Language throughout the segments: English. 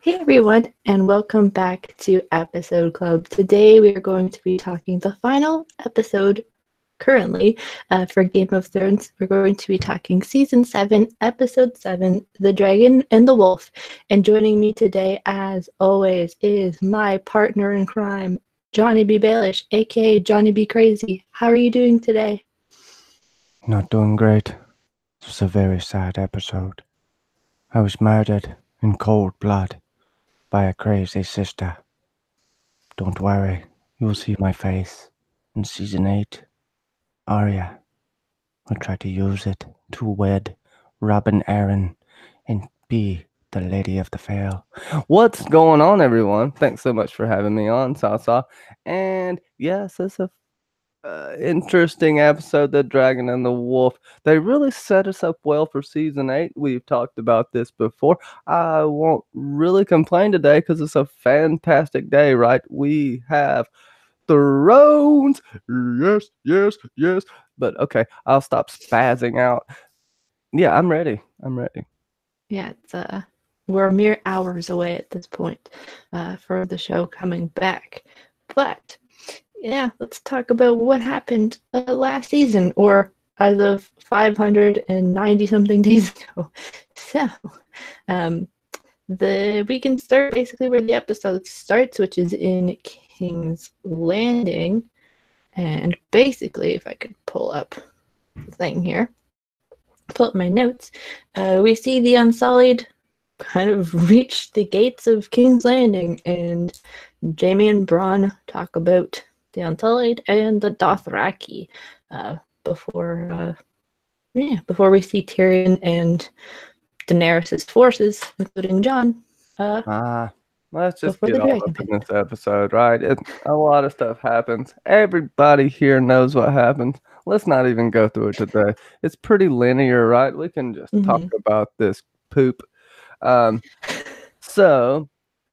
Hey everyone, and welcome back to Episode Club. Today we are going to be talking the final episode currently for Game of Thrones. We're going to be talking Season 7, Episode 7, The Dragon and the Wolf. And joining me today, as always, is my partner in crime, Johnny B. Baelish, aka Johnny B. Crazy. How are you doing today? Not doing great. It was a very sad episode. I was murdered in cold blood by a crazy sister. Don't worry, you'll see my face in season 8. Arya, I tried to use it to wed Robin Arryn and be the Lady of the Vale. What's going on, everyone? Thanks so much for having me on, Sasa. And yes, it's a interesting episode, The Dragon and the Wolf. They really set us up well for season 8. We've talked about this before. I won't really complain today because it's a fantastic day, right? We have thrones. Yes, yes, yes. But okay, I'll stop spazzing out. Yeah, I'm ready. Yeah, we're mere hours away at this point for the show coming back. But yeah, let's talk about what happened last season, or as of 590 something days ago. So, we can start basically where the episode starts, which is in King's Landing. And basically, if I could pull up the thing here, pull up my notes, we see the Unsullied kind of reach the gates of King's Landing, and Jaime and Bronn talk about the Unsullied and the Dothraki before we see Tyrion and Daenerys' forces, including Jon. Let's just Before get the all dragon up pit. in this episode, right? A lot of stuff happens. Everybody here knows what happens. Let's not even go through it today. It's pretty linear, right? We can just talk about this poop. So,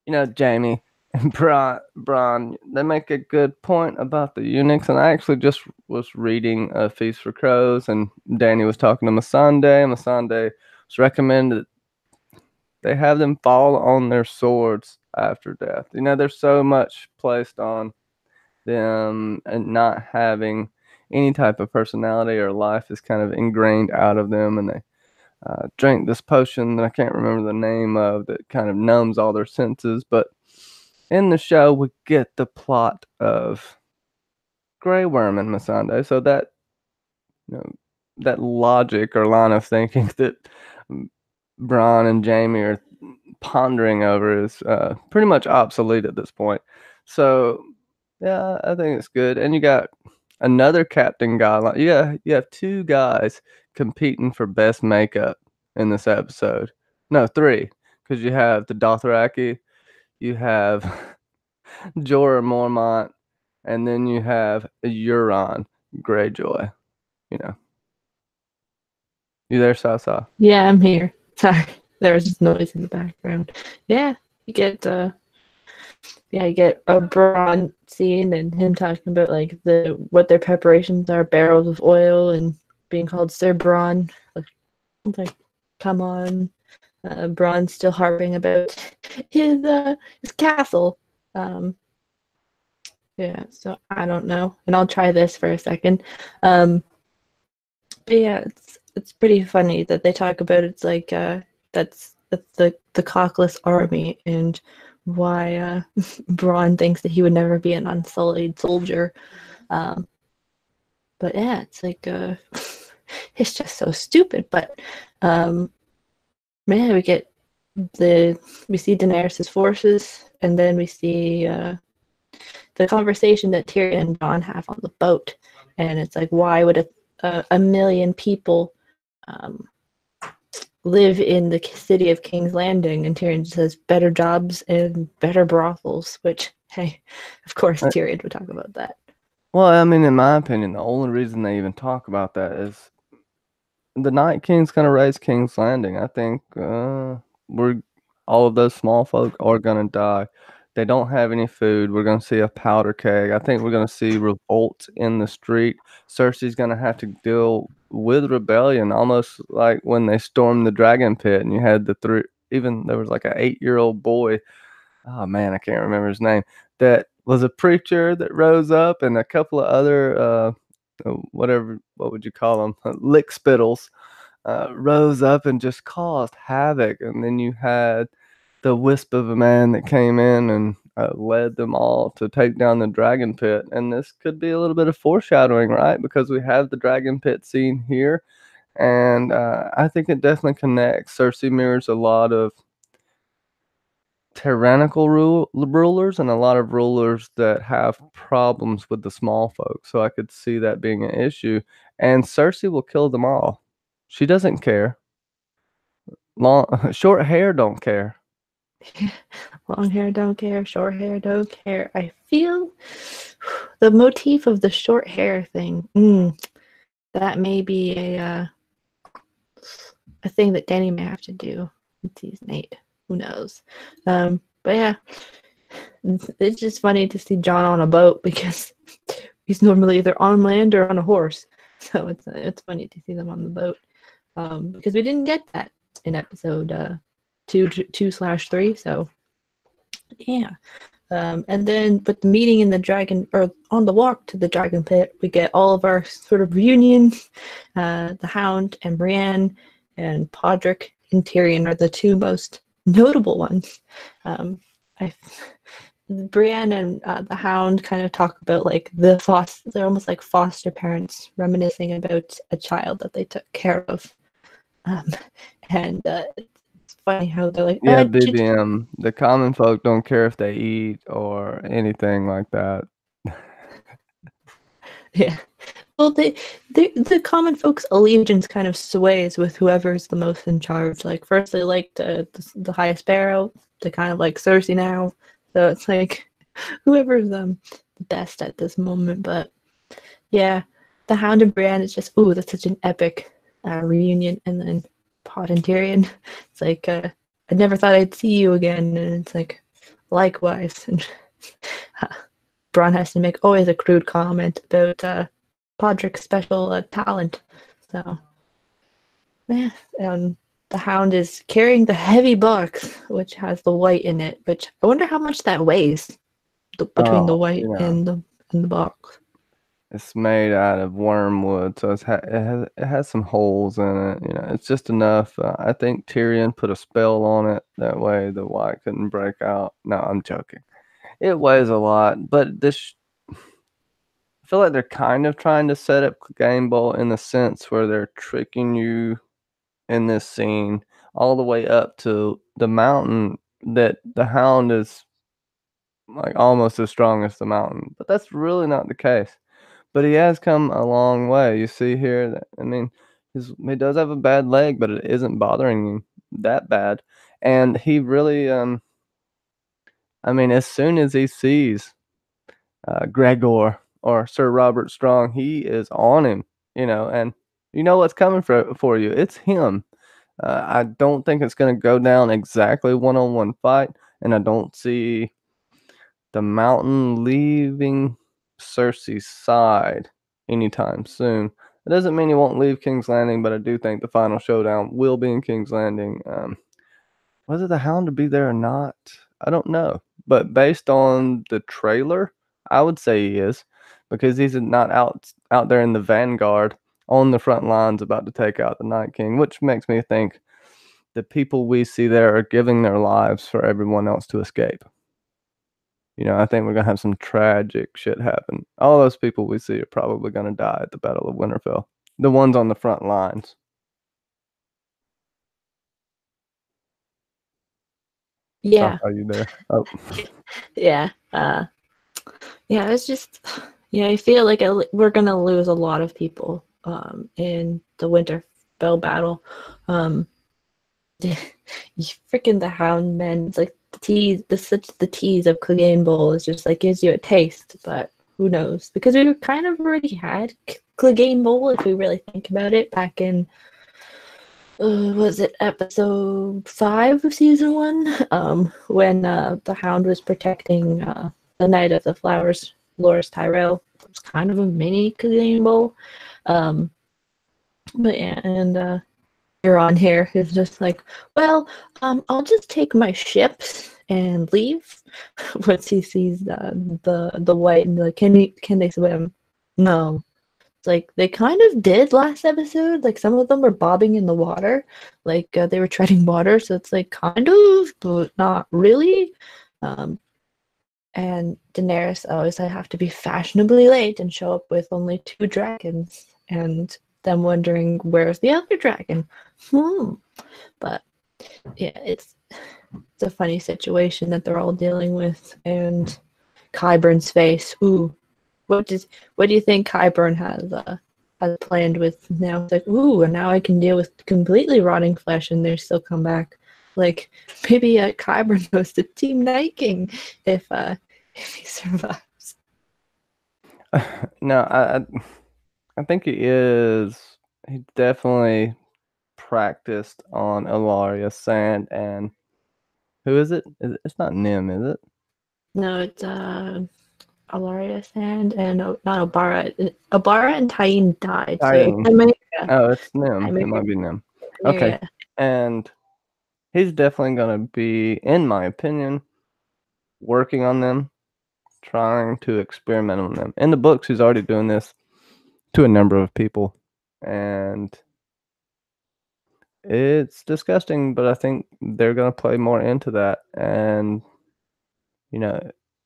Jaime and Bronn, they make a good point about the eunuchs, and I actually just was reading A Feast for Crows, and Danny was talking to Missandei, and Missandei was recommended they have them fall on their swords after death. There's so much placed on them, and not having any type of personality or life is kind of ingrained out of them, and they drink this potion that I can't remember the name of that kind of numbs all their senses. But in the show, we get the plot of Grey Worm and Missandei, so that that logic or line of thinking that Bronn and Jaime are pondering over is pretty much obsolete at this point. So yeah, I think it's good. And you got another captain guy. You have two guys competing for best makeup in this episode. No, three, because you have the Dothraki, you have Jorah Mormont, and then you have Euron Greyjoy. You there, Sasa? Yeah, I'm here. Sorry, there was just noise in the background. Yeah, you get a Bronn scene and him talking about like what their preparations are, barrels of oil, and being called Sir Bronn. Like, come on, Bronn's still harping about his castle. Yeah, so I don't know, and I'll try this for a second. But yeah, it's pretty funny that they talk about it's like that's the cockless army, and why Bronn thinks that he would never be an unsullied soldier. But yeah, it's like it's just so stupid. But yeah, we see Daenerys' forces, and then we see the conversation that Tyrion and Jon have on the boat, and it's like, why would a million people live in the city of King's Landing? And Tyrion says better jobs and better brothels, which, hey, of course Tyrion would talk about that. Well, I mean, in my opinion, the only reason they even talk about that is the Night King's gonna raise King's Landing. I think all of those small folk are gonna die. They don't have any food. We're gonna see a powder keg. I think we're gonna see revolt in the street. Cersei's gonna have to deal with rebellion, almost like when they stormed the dragon pit and you had the even there was like an 8-year-old boy. Oh man, I can't remember his name. That was a preacher that rose up, and a couple of other what would you call them? Lick spittles rose up and just caused havoc. And then you had the wisp of a man that came in and led them all to take down the dragon pit. And this could be a little bit of foreshadowing, right? Because we have the dragon pit scene here. And I think it definitely connects. Cersei mirrors a lot of tyrannical rulers and a lot of rulers that have problems with the small folks. So I could see that being an issue. And Cersei will kill them all. She doesn't care. Short hair don't care. Long hair don't care, short hair don't care. I feel the motif of the short hair thing. That may be a thing that Danny may have to do in season 8. Who knows? But yeah, it's just funny to see Jon on a boat because he's normally either on land or on a horse. So it's funny to see them on the boat because we didn't get that in episode 2/3. So yeah. And then with the meeting in the dragon, or on the walk to the dragon pit, we get all of our sort of reunions. The Hound and Brienne and Podrick and Tyrion are the two most notable ones. Brienne and the Hound kind of talk about like they're almost like foster parents reminiscing about a child that they took care of. And it's funny how they're like, yeah, BBM. The common folk don't care if they eat or anything like that. Yeah. Well, the common folks' allegiance kind of sways with whoever's the most in charge. Like first they like the High Sparrow, they kind of like Cersei now. So it's like whoever's the best at this moment. But yeah, the Hound and Brienne is just that's such an epic reunion. And then Pod and Tyrion, it's like I never thought I'd see you again, and it's like likewise. And Bronn has to make always a crude comment about Podrick's special talent. So yeah, the Hound is carrying the heavy box, which has the white in it. Which I wonder how much that weighs between the white and the box. It's made out of wormwood, so it has some holes in it. You know, it's just enough. I think Tyrion put a spell on it. That way the white couldn't break out. No, I'm joking. It weighs a lot, but I feel like they're kind of trying to set up Game Bowl in the sense where they're tricking you in this scene all the way up to the mountain that the Hound is like almost as strong as the mountain. But that's really not the case. But he has come a long way. You see here that, I mean, he does have a bad leg, but it isn't bothering him that bad. And he really, I mean, as soon as he sees Gregor or Sir Robert Strong, he is on him, you know, and you know what's coming for you. It's him. I don't think it's going to go down exactly one-on-one fight, and I don't see the mountain leaving Cersei's side anytime soon. It doesn't mean he won't leave King's Landing, but I do think the final showdown will be in King's Landing. Whether the Hound will be there or not, I don't know. But based on the trailer, I would say he is, because he's not out there in the vanguard on the front lines about to take out the Night King, which makes me think the people we see there are giving their lives for everyone else to escape. You know, I think we're going to have some tragic shit happen. All those people we see are probably going to die at the Battle of Winterfell. The ones on the front lines. Yeah. Are you there? Oh. Yeah. Yeah, it's just, I feel like we're going to lose a lot of people in the Winterfell battle. Freaking the Hound, man. It's like the tease of Clegane Bowl is just like gives you a taste, but who knows? Because we kind of already had Clegane Bowl, if we really think about it, back in was it episode 5 of season 1? When the Hound was protecting the Knight of the Flowers, Loras Tyrell. It was kind of a mini Clegane Bowl. But yeah, and on here is just like, well, I'll just take my ships and leave. Once he sees the white and like, can they swim? No. It's like they kind of did last episode. Like some of them were bobbing in the water, like they were treading water. So it's like kind of, but not really. And Daenerys always I have to be fashionably late and show up with only 2 dragons, and them wondering where's the other dragon. But yeah, it's a funny situation that they're all dealing with. And Qyburn's face. Ooh, what do you think Qyburn has planned with now? It's like, ooh, and now I can deal with completely rotting flesh and they still come back. Like maybe Qyburn goes to Team Night King if he survives. No, I think he is. He definitely practiced on Ilaria Sand and who is it? It's not Nim, is it? No, it's Alaria Sand and not Obara. Obara and Tyene died. Tyene. So Oh, it's Nim. It might be Nim. Okay. And he's definitely going to be, in my opinion, working on them, trying to experiment on them. In the books, he's already doing this to a number of people. And it's disgusting, but I think they're going to play more into that. And, you know,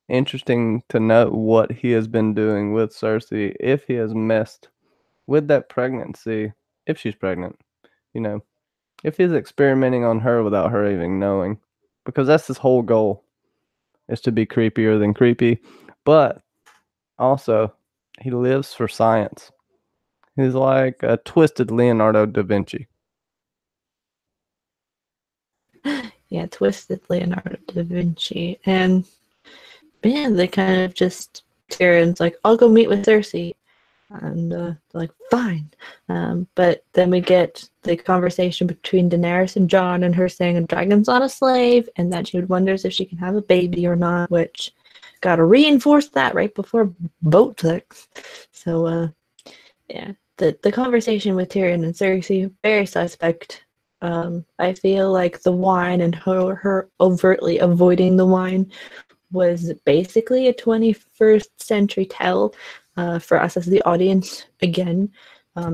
interesting to note what he has been doing with Cersei, if he has messed with that pregnancy, if she's pregnant, you know, if he's experimenting on her without her even knowing, because that's his whole goal, is to be creepier than creepy. But also, he lives for science. He's like a twisted Leonardo da Vinci. Yeah, twisted Leonardo da Vinci. And man, they kind of just Tyrion's like, I'll go meet with Cersei. And they're like, fine. But then we get the conversation between Daenerys and Jon, and her saying a dragon's not a slave, and that she wonders if she can have a baby or not, which gotta reinforce that right before boat sex. So yeah, the conversation with Tyrion and Cersei, very suspect. I feel like the wine and her overtly avoiding the wine was basically a 21st century tell for us as the audience. Again,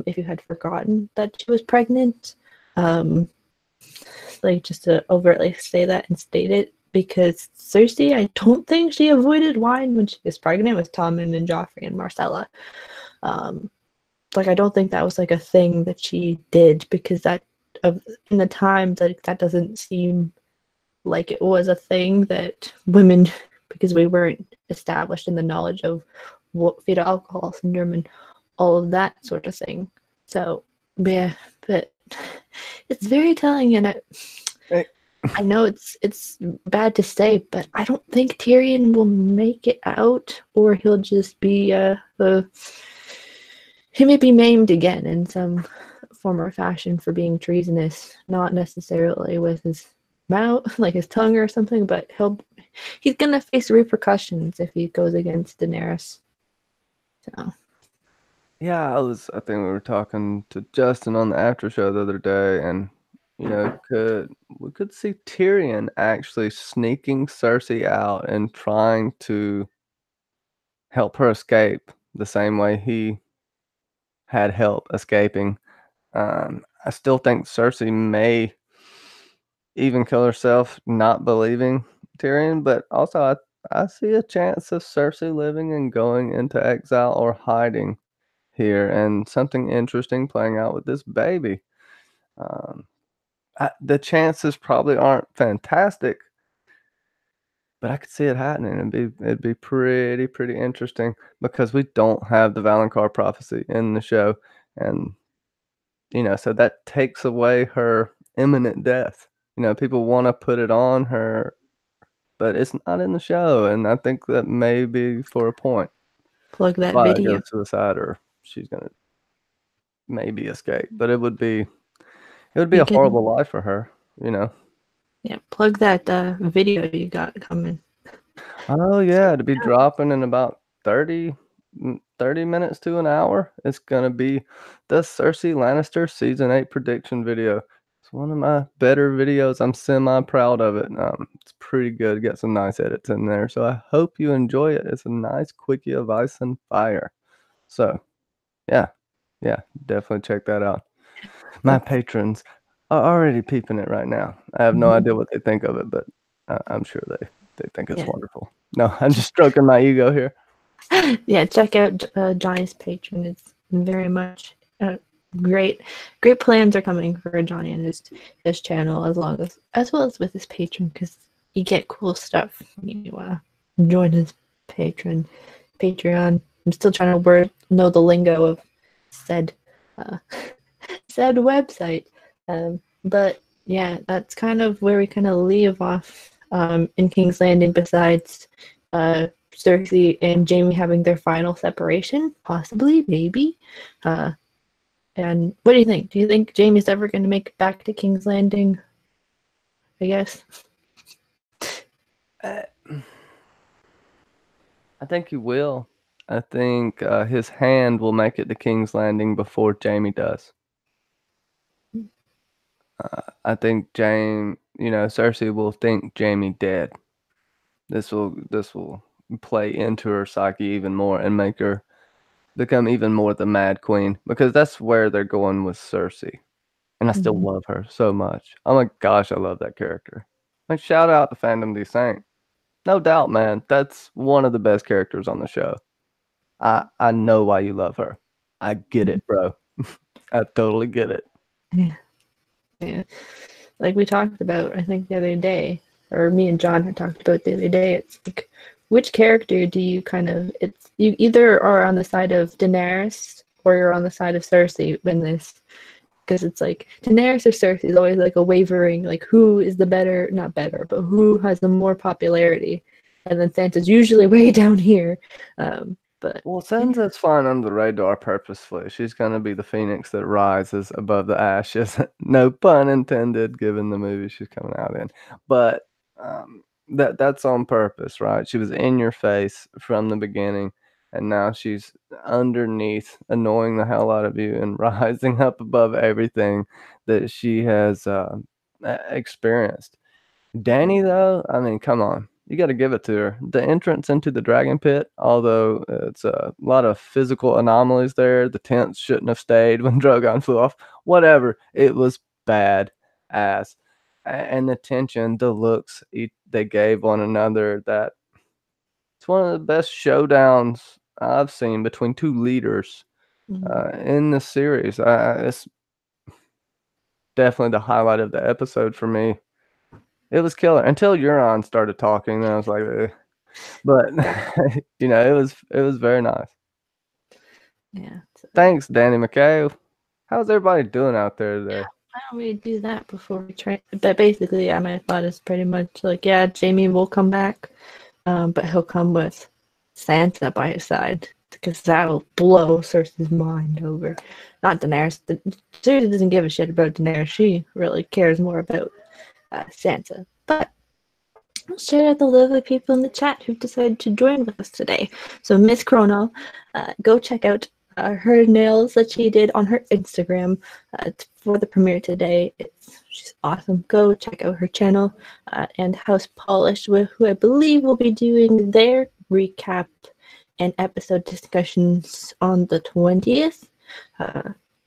if you had forgotten that she was pregnant, like just to overtly say that and state it, because Cersei, I don't think she avoided wine when she was pregnant with Tommen and Joffrey and Marcella. Like I don't think that was like a thing that she did, because that in the times that doesn't seem like it was a thing that women, because we weren't established in the knowledge of what fetal alcohol syndrome and all of that sort of thing. So yeah, but it's very telling, and I know it's bad to say, but I don't think Tyrion will make it out, or he'll just be he may be maimed again in some form or fashion for being treasonous, not necessarily with his mouth, like his tongue or something, but he's gonna face repercussions if he goes against Daenerys. So Yeah, I think we were talking to Justin on the after show the other day, and you know, we could see Tyrion actually sneaking Cersei out and trying to help her escape the same way he had help escaping. I still think Cersei may even kill herself, not believing Tyrion, but also I see a chance of Cersei living and going into exile or hiding here, and something interesting playing out with this baby. The chances probably aren't fantastic, but I could see it happening. It'd be pretty interesting, because we don't have the Valonqar prophecy in the show, and you know, so that takes away her imminent death. You know, people want to put it on her, but it's not in the show, and I think that may be for a point. plug that video. Go suicide, or she's gonna maybe escape, but it would be a horrible life for her, you know. Yeah, plug that video you got coming. Oh yeah, to be dropping in about 30 30 minutes to an hour. It's going to be the Cersei Lannister Season 8 prediction video. It's one of my better videos. I'm semi-proud of it. It's pretty good. Got some nice edits in there. So I hope you enjoy it. It's a nice quickie of ice and fire. So, yeah, definitely check that out. My patrons are already peeping it right now. I have no idea what they think of it, but I'm sure they think it's wonderful. No, I'm just stroking my ego here. Yeah, check out Johnny's Patreon. It's very much great plans are coming for Johnny and his channel, as well as with his Patreon, because you get cool stuff when you join his Patreon. I'm still trying to know the lingo of said website, but yeah, that's kind of where we kind of leave off in King's Landing. Besides Cersei and Jaime having their final separation, possibly, maybe. And what do you think? Do you think Jaime's ever going to make it back to King's Landing? I guess. I think he will. I think his hand will make it to King's Landing before Jaime does. I think Cersei will think Jaime dead. This will play into her psyche even more and make her become even more the Mad Queen, because that's where they're going with Cersei. And I still love her so much. Oh my gosh, I love that character. Like, shout out to Fandom Descent. No doubt, man. That's one of the best characters on the show. I know why you love her. I get it, bro. I totally get it. Yeah. Like we talked about, I think the other day, or me and John had talked about the other day, it's like, which character do you you either are on the side of Daenerys or you're on the side of Cersei in this, because it's like Daenerys or Cersei is always like a wavering, like who is the not better, but who has the more popularity, and then Sansa's usually way down here. But Sansa's flying under the radar purposefully. She's going to be the phoenix that rises above the ashes. No pun intended, given the movie she's coming out in. But that's on purpose, right? She was in your face from the beginning, and now she's underneath, annoying the hell out of you and rising up above everything that she has experienced. Dany, though, I mean, come on. You got to give it to her. The entrance into the dragon pit, although it's a lot of physical anomalies there, the tents shouldn't have stayed when Drogon flew off. Whatever. It was bad ass. And the tension, the looks they gave one another, that it's one of the best showdowns I've seen between two leaders in the series. It's definitely the highlight of the episode for me. It was killer until Euron started talking. Then I was like, ugh. But it was very nice. Yeah. Thanks, Danny McKay. How's everybody doing out there today? Why don't we do that before we try? But basically, my thought is pretty much like, yeah, Jaime will come back, but he'll come with Sansa by his side, because that'll blow Cersei's mind over. Not Daenerys. Cersei doesn't give a shit about Daenerys. She really cares more about Sansa. But I'll shout out the lovely people in the chat who've decided to join with us today. So Miss Chrono, go check out her nails that she did on her Instagram for the premiere today. She's awesome. Go check out her channel. And House Polish, who I believe will be doing their recap and episode discussions on the 20th.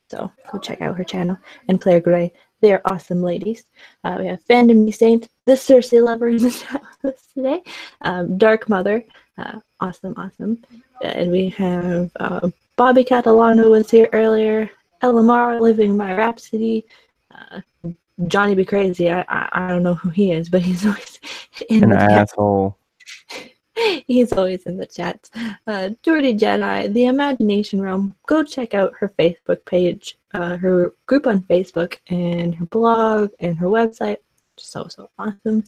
So go check out her channel. And Claire Gray. They are awesome ladies. We have Fandom Saint, the Cersei lover in the chat with us today. Dark Mother, awesome. And we have Bobby Catalano was here earlier. Elamar living my Rhapsody. Johnny Be Crazy. I don't know who he is, but he's always in the asshole. He's always in the chat. Jordy Jedi, The Imagination Realm. Go check out her Facebook page, her group on Facebook, and her blog, and her website. So awesome.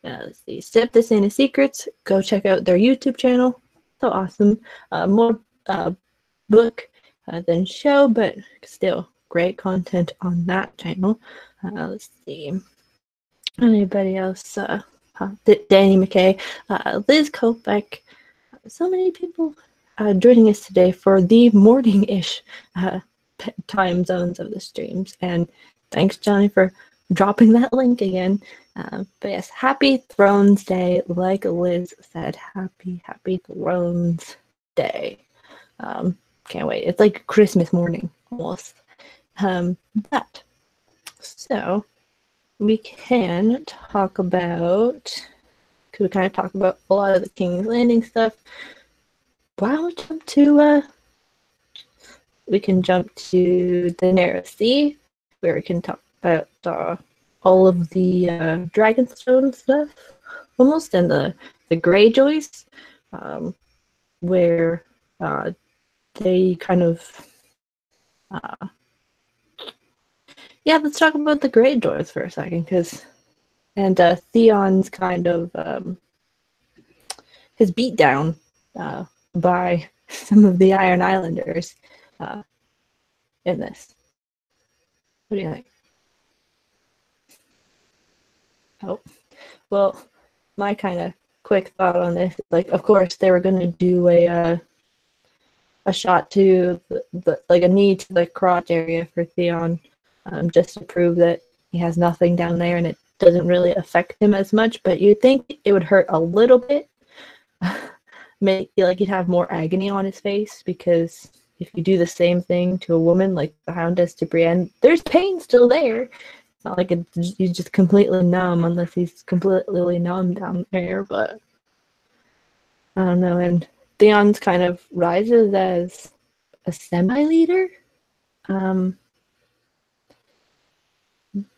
Let's see. Step This Ain't a Secrets. Go check out their YouTube channel. So awesome. More book than show, but still great content on that channel. Let's see. Anybody else? Danny McKay, Liz Kopeck, so many people joining us today for the morning-ish time zones of the streams. And thanks, Johnny, for dropping that link again. But yes, happy Thrones Day. Like Liz said, happy Thrones Day. Can't wait. It's like Christmas morning almost. But so we can talk about, because we kind of talk about a lot of the King's Landing stuff. Why don't we jump to we can jump to the Narrow Sea, where we can talk about all of the Dragonstone stuff, almost, and the Greyjoys, where they kind of yeah, let's talk about the Greyjoys for a second, and Theon's kind of his beatdown by some of the Iron Islanders in this. What do you think? Oh, well, my kind of quick thought on this is, like, of course they were going to do a shot to the like a knee to the crotch area for Theon, just to prove that he has nothing down there and it doesn't really affect him as much. But you'd think it would hurt a little bit. Make feel like he'd have more agony on his face, because if you do the same thing to a woman like the Hound does to Brienne, there's pain still there. It's not like he's just completely numb, unless he's completely numb down there. But I don't know. And Theon's kind of rises as a semi-leader.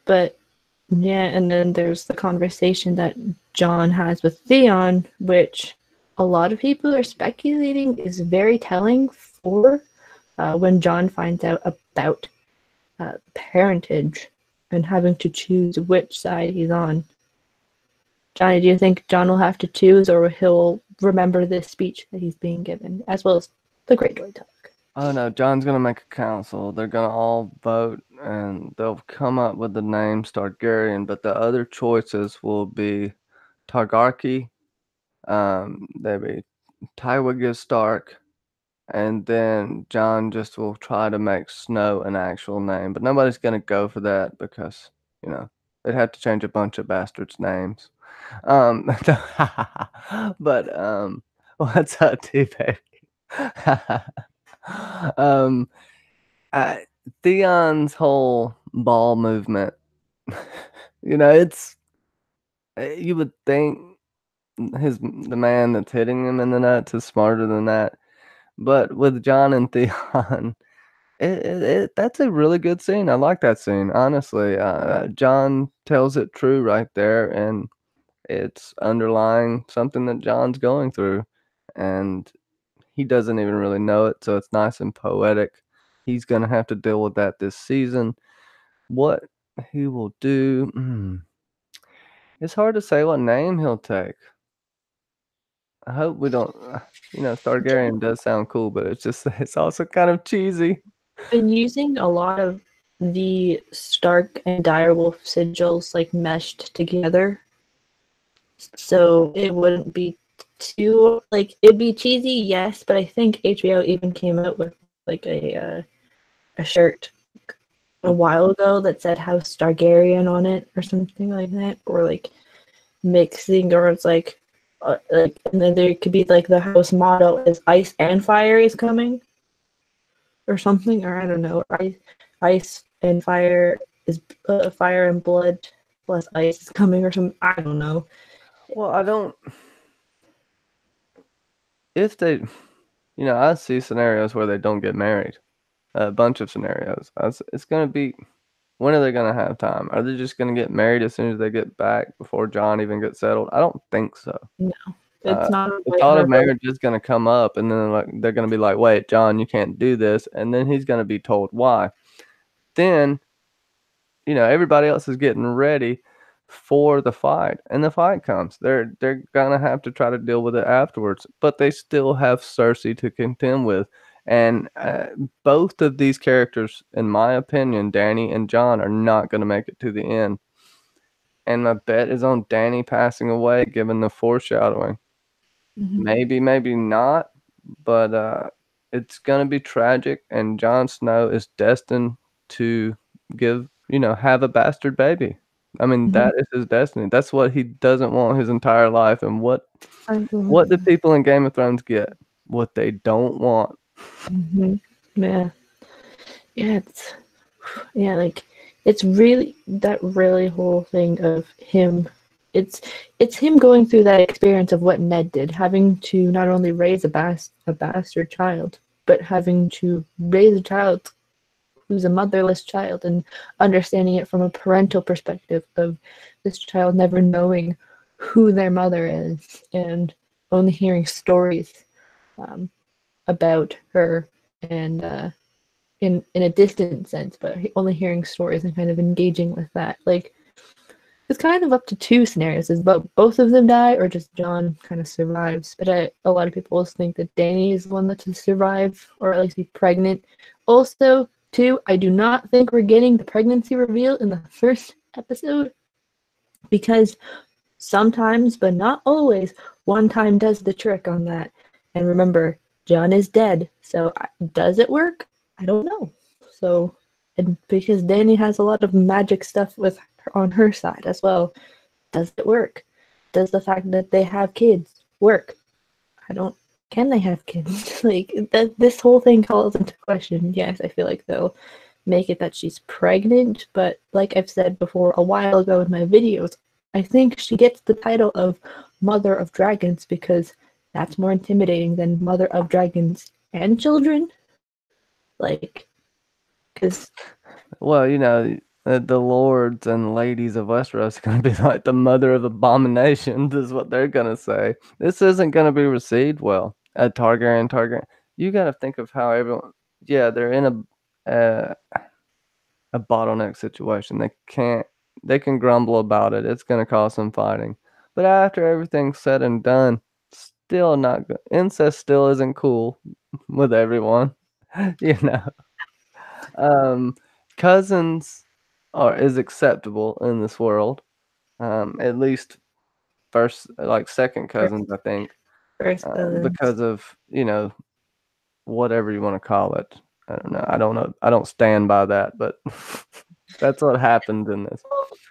But yeah, and then there's the conversation that Jon has with Theon, which a lot of people are speculating is very telling for when Jon finds out about parentage and having to choose which side he's on. Johnny, do you think Jon will have to choose, or he'll remember this speech that he's being given, as well as the Greyjoy talk? Oh no, John's gonna make a council. They're gonna all vote, and they'll come up with the name Targaryen. But the other choices will be Targarchy, there'll be Tywin Stark, and then Jon just will try to make Snow an actual name. But nobody's gonna go for that, because they'd have to change a bunch of bastards' names. But what's up, T-Baby? Theon's whole ball movement, it's you would think the man that's hitting him in the nuts is smarter than that, but with Jon and Theon, that's a really good scene. I like that scene, honestly. Jon tells it true right there, and it's underlying something that Jon's going through, and he doesn't even really know it, so it's nice and poetic. He's going to have to deal with that this season. What he will do, it's hard to say what name he'll take. I hope we don't, Targaryen does sound cool, but it's also kind of cheesy. Been using a lot of the Stark and Direwolf sigils like meshed together, so it wouldn't be too, like, it'd be cheesy, yes, but I think HBO even came out with like a shirt a while ago that said House Targaryen on it or something like that, or like mixing, or it's like and then there could be like the house motto is ice and fire is coming, or something, or I don't know, ice and fire is fire and blood plus ice is coming, or something. I don't know. Well, if they, I see scenarios where they don't get married, a bunch of scenarios. It's going to be, when are they going to have time? Are they just going to get married as soon as they get back before Jon even gets settled? I don't think so. No, it's not. The thought of marriage is going to come up, and then they're going to be like, wait, Jon, you can't do this. And then he's going to be told why. Then, everybody else is getting ready for the fight, and the fight comes. They're going to have to try to deal with it afterwards, but they still have Cersei to contend with. And both of these characters, in my opinion, Dany and Jon, are not going to make it to the end. And my bet is on Dany passing away, given the foreshadowing. Mm-hmm. Maybe not, but it's gonna be tragic, and Jon Snow is destined to have a bastard baby. I mean, that is his destiny. That's what he doesn't want his entire life. And what do people in Game of Thrones get? What they don't want. Yeah. Yeah, like it's really that really whole thing of him. It's him going through that experience of what Ned did, having to not only raise a bastard child, but having to raise a child who's a motherless child and understanding it from a parental perspective of this child never knowing who their mother is and only hearing stories about her and in a distant sense, but only hearing stories and kind of engaging with that. Like, it's kind of up to two scenarios: is both of them die, or just Jon kind of survives. But a lot of people think that Dany is the one that's to survive, or at least be pregnant. Also, too, I do not think we're getting the pregnancy reveal in the first episode, because sometimes, but not always, one time does the trick on that. And remember, Jon is dead, so does it work? I don't know. So, and because Dany has a lot of magic stuff with her on her side as well, does it work? Does the fact that they have kids work? Can they have kids? Like, this whole thing calls into question. Yes, I feel like they'll make it that she's pregnant, but like I've said before a while ago in my videos, I think she gets the title of Mother of Dragons because that's more intimidating than Mother of Dragons and Children. Like, because... Well, the lords and ladies of Westeros are going to be like the mother of abominations, is what they're going to say. This isn't going to be received well. Targaryen. You got to think of how everyone. Yeah, they're in a bottleneck situation. They can grumble about it. It's going to cause some fighting. But after everything's said and done, still not good. Incest still isn't cool with everyone. Cousins is acceptable in this world. At least second cousins, I think. First cousins. Because of, whatever you want to call it. I don't know. I don't stand by that, but that's what happened in this.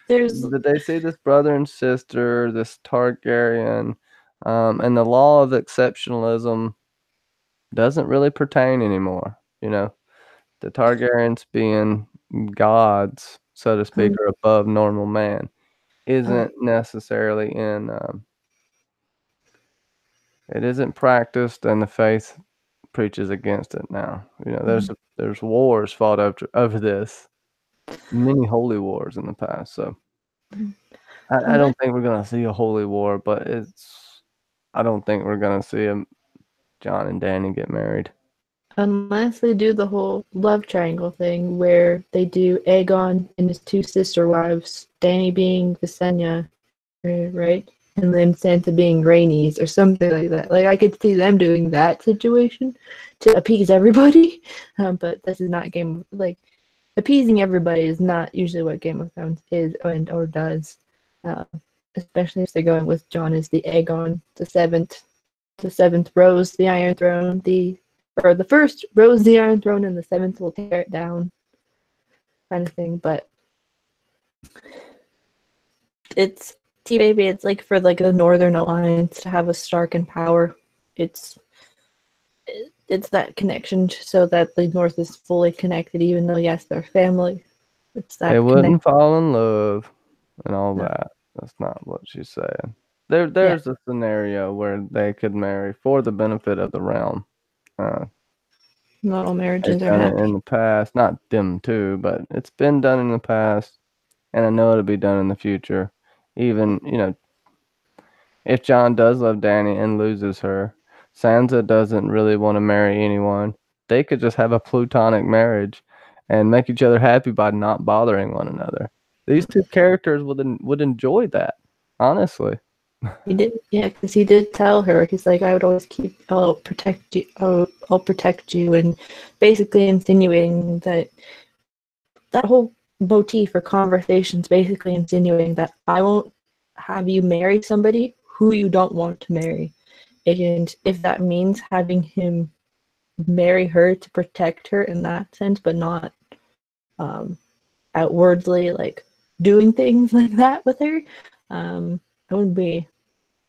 Did they see this brother and sister, this Targaryen, and the law of exceptionalism doesn't really pertain anymore. The Targaryens being gods, so to speak, or above normal man, isn't necessarily it isn't practiced, and the faith preaches against it now. There's wars fought over this, many holy wars in the past. So I don't think we're gonna see a holy war, but I don't think we're gonna see Jon and Dany get married. Unless they do the whole love triangle thing where they do Aegon and his two sister wives, Dany being Visenya, right? And then Sansa being Rhaenys or something like that. Like, I could see them doing that situation to appease everybody. But this is not appeasing everybody is not usually what Game of Thrones is or does. Especially if they're going with Jon as the Aegon, the seventh rose, the Iron Throne, the first rose the Iron Throne, and the seventh will tear it down, kind of thing. But it's T-Baby. It's like for the Northern Alliance to have a Stark in power. It's that connection so that the North is fully connected, even though yes, they're family. It's that they wouldn't fall in love and all that. That's not what she's saying. There's a scenario where they could marry for the benefit of the realm. Not all marriages They've are done happy. it in the past, not them too, but it's been done in the past, and I know it'll be done in the future. Even if Jon does love Dany and loses her, Sansa doesn't really want to marry anyone. They could just have a plutonic marriage and make each other happy by not bothering one another. These two characters would enjoy that, honestly. He did, yeah, because he did tell her, he's like, I would always I'll protect you, and basically insinuating that whole motif or conversations, basically insinuating that I won't have you marry somebody who you don't want to marry, And if that means having him marry her to protect her in that sense, but not outwardly like doing things like that with her, I wouldn't be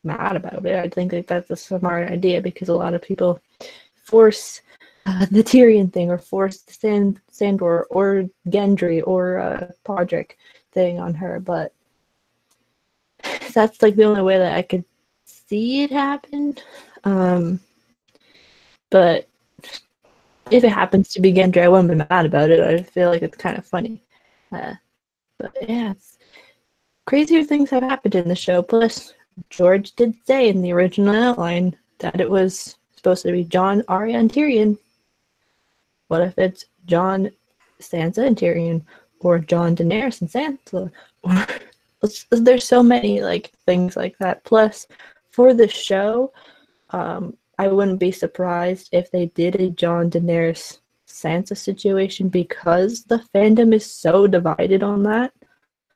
mad about it. I think that's a smart idea because a lot of people force the Tyrion thing or force the Sandor or Gendry or Podrick thing on her, but that's like the only way that I could see it happen. But if it happens to be Gendry, I wouldn't be mad about it. I feel like it's kind of funny. But yeah, crazier things have happened in the show. Plus, George did say in the original outline that it was supposed to be Jon, Arya, and Tyrion. What if it's Jon, Sansa, and Tyrion, or Jon, Daenerys, and Sansa? Or there's so many like things like that. Plus, for the show, I wouldn't be surprised if they did a Jon, Daenerys, Sansa situation because the fandom is so divided on that.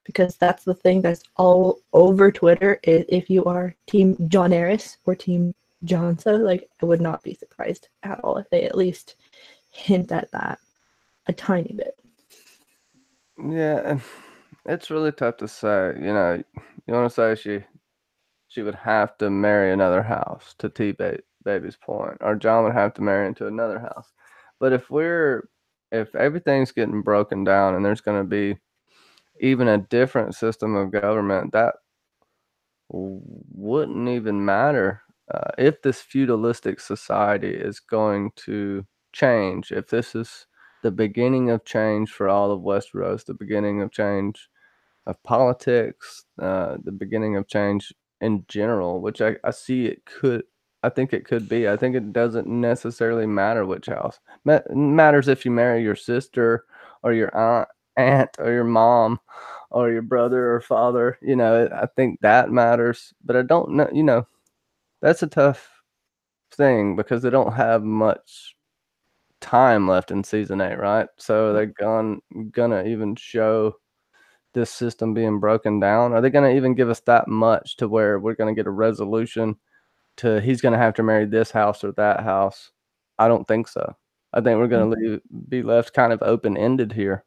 Because that's the thing that's all over Twitter is if you are Team Jon Daenerys or Team Sansa, like I would not be surprised at all if they at least hint at that a tiny bit. Yeah, it's really tough to say. You know, you want to say she would have to marry another house to Baby's point, or Jon would have to marry into another house. But if everything's getting broken down and there's going to be even a different system of government, that wouldn't even matter. If this feudalistic society is going to change, if this is the beginning of change for all of Westeros, the beginning of change of politics, the beginning of change in general, which I see it could, I think it could be. I think it doesn't necessarily matter which house. Matters if you marry your sister or your aunt or your mom or your brother or father. You know, I think that matters. But I don't know. You know, that's a tough thing because they don't have much time left in season 8, right? So they're gonna even show this system being broken down? Are they going to even give us that much to where we're going to get a resolution to he's going to have to marry this house or that house? I don't think so. I think we're going to be left kind of open-ended here.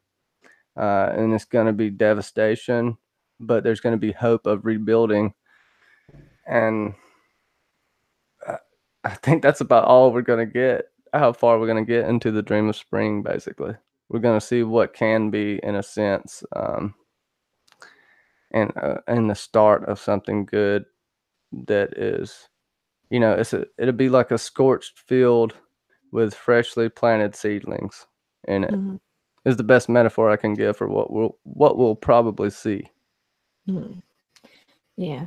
And it's going to be devastation, but there's going to be hope of rebuilding. And I think that's about all we're going to get, how far we're going to get into the Dream of Spring, basically. We're going to see what can be, in a sense, and the start of something good that is, you know, it'll be like a scorched field with freshly planted seedlings in it. Mm-hmm. Is the best metaphor I can give for what we'll probably see. Mm-hmm. Yeah.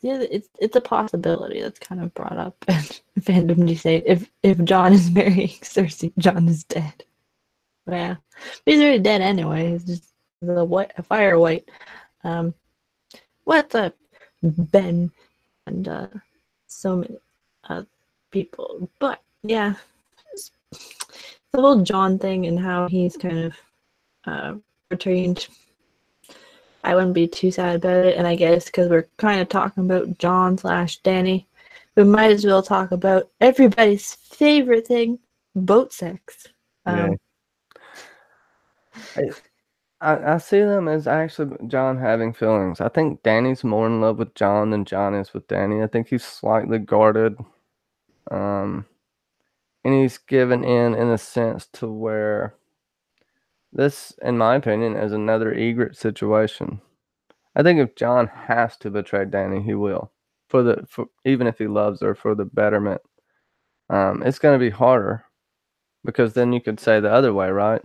It's a possibility that's kind of brought up in fandom to say if Jon is marrying Cersei, Jon is dead. But yeah, he's already dead anyway. He's just a fire white. What's up, Ben, and so many people. But yeah, the whole Jon thing and how he's kind of returned. I wouldn't be too sad about it, and I guess because we're kind of talking about Jon / Dany, we might as well talk about everybody's favorite thing, boat sex. Yeah. I see them as actually Jon having feelings. I think Dany's more in love with Jon than Jon is with Dany. I think he's slightly guarded. And he's given in a sense to where this, in my opinion, is another Egret situation. I think if Jon has to betray Dany, he will. For even if he loves her, for the betterment. It's going to be harder because then you could say the other way, right?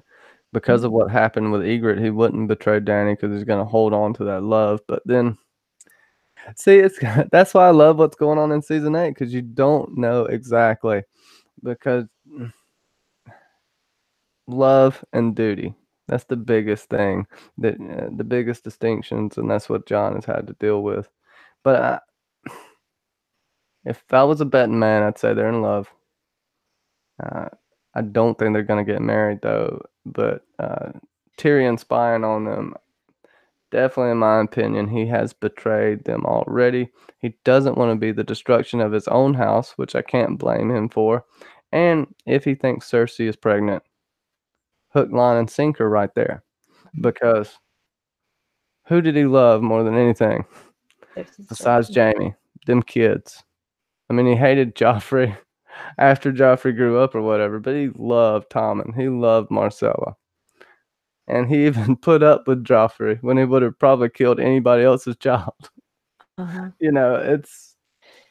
Because of what happened with Egret, he wouldn't betray Dany because he's going to hold on to that love. But then, see, that's why I love what's going on in season 8 because you don't know exactly, because love and duty. That's the biggest thing, that the biggest distinctions, and that's what Jon has had to deal with. But if I was a betting man, I'd say they're in love. I don't think they're going to get married, though. But Tyrion spying on them, Definitely, in my opinion, he has betrayed them already. He doesn't want to be the destruction of his own house, which I can't blame him for. And if he thinks Cersei is pregnant, hook, line, and sinker right there. Because who did he love more than anything besides Jaime? Them kids. I mean, he hated Joffrey after Joffrey grew up or whatever, but he loved Tommen. He loved Marcella. And he even put up with Joffrey when he would have probably killed anybody else's child. You know,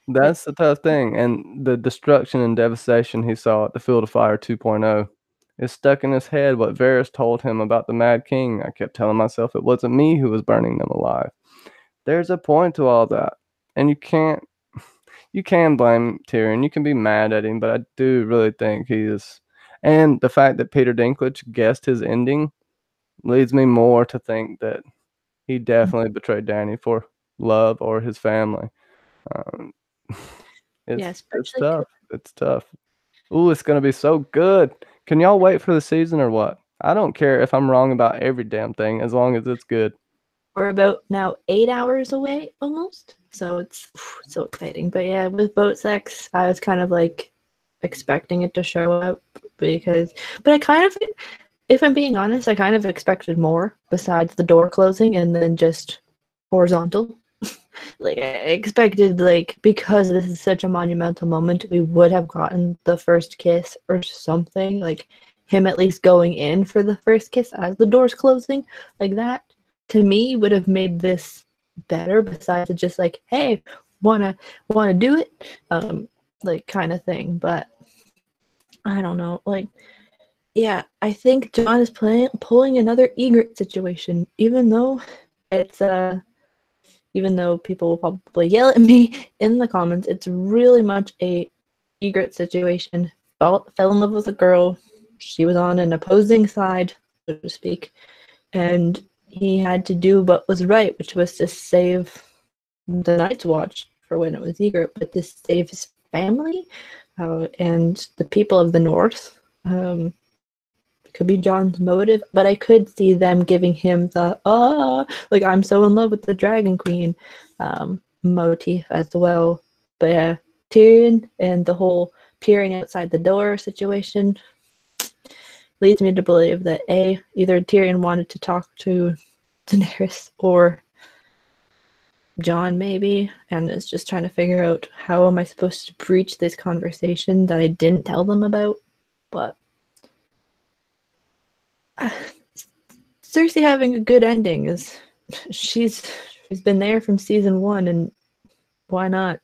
that's the tough thing. And the destruction and devastation he saw at the Field of Fire 2.0 is stuck in his head what Varys told him about the Mad King. I kept telling myself it wasn't me who was burning them alive. There's a point to all that. And you can blame Tyrion. You can be mad at him, but I do really think he is. And the fact that Peter Dinklage guessed his ending leads me more to think that he definitely betrayed Dany for love or his family. It's tough. It's tough. Ooh, it's gonna be so good. Can y'all wait for the season or what? I don't care if I'm wrong about every damn thing as long as it's good. We're about now 8 hours away almost, so it's so exciting. But yeah, with boat sex, I was kind of like expecting it to show up but I kind of, if I'm being honest, I kind of expected more besides the door closing and then just horizontal. Like, I expected, like, because this is such a monumental moment, we would have gotten the first kiss or something, like him at least going in for the first kiss as the door's closing, like that, to me, would have made this better, besides just like, hey, wanna do it, like, kind of thing. But I don't know, like, yeah, I think John is pulling another egret situation, even though it's even though people will probably yell at me in the comments, it's really much a egret situation. Fell in love with a girl. She was on an opposing side, so to speak, and he had to do what was right, which was to save the Night's Watch for when it was egret, but to save his family and the people of the North. Could be John's motive, but I could see them giving him the like, I'm so in love with the Dragon Queen motif as well. But yeah, Tyrion and the whole peering outside the door situation leads me to believe that either Tyrion wanted to talk to Daenerys or John maybe, and is just trying to figure out how am I supposed to breach this conversation that I didn't tell them about. But Cersei having a good ending is she's been there from season 1, and why not?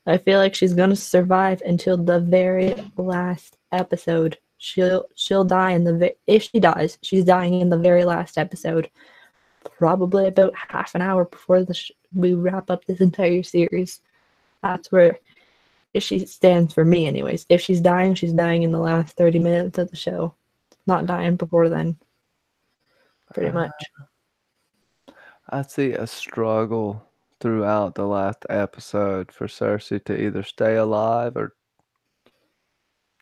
I feel like she's gonna survive until the very last episode. She'll die if she dies, she's dying in the very last episode, probably about half an hour before we wrap up this entire series. That's where she stands for me, anyways. If she's dying in the last 30 minutes of the show, not dying before then. Pretty much. I see a struggle throughout the last episode for Cersei to either stay alive or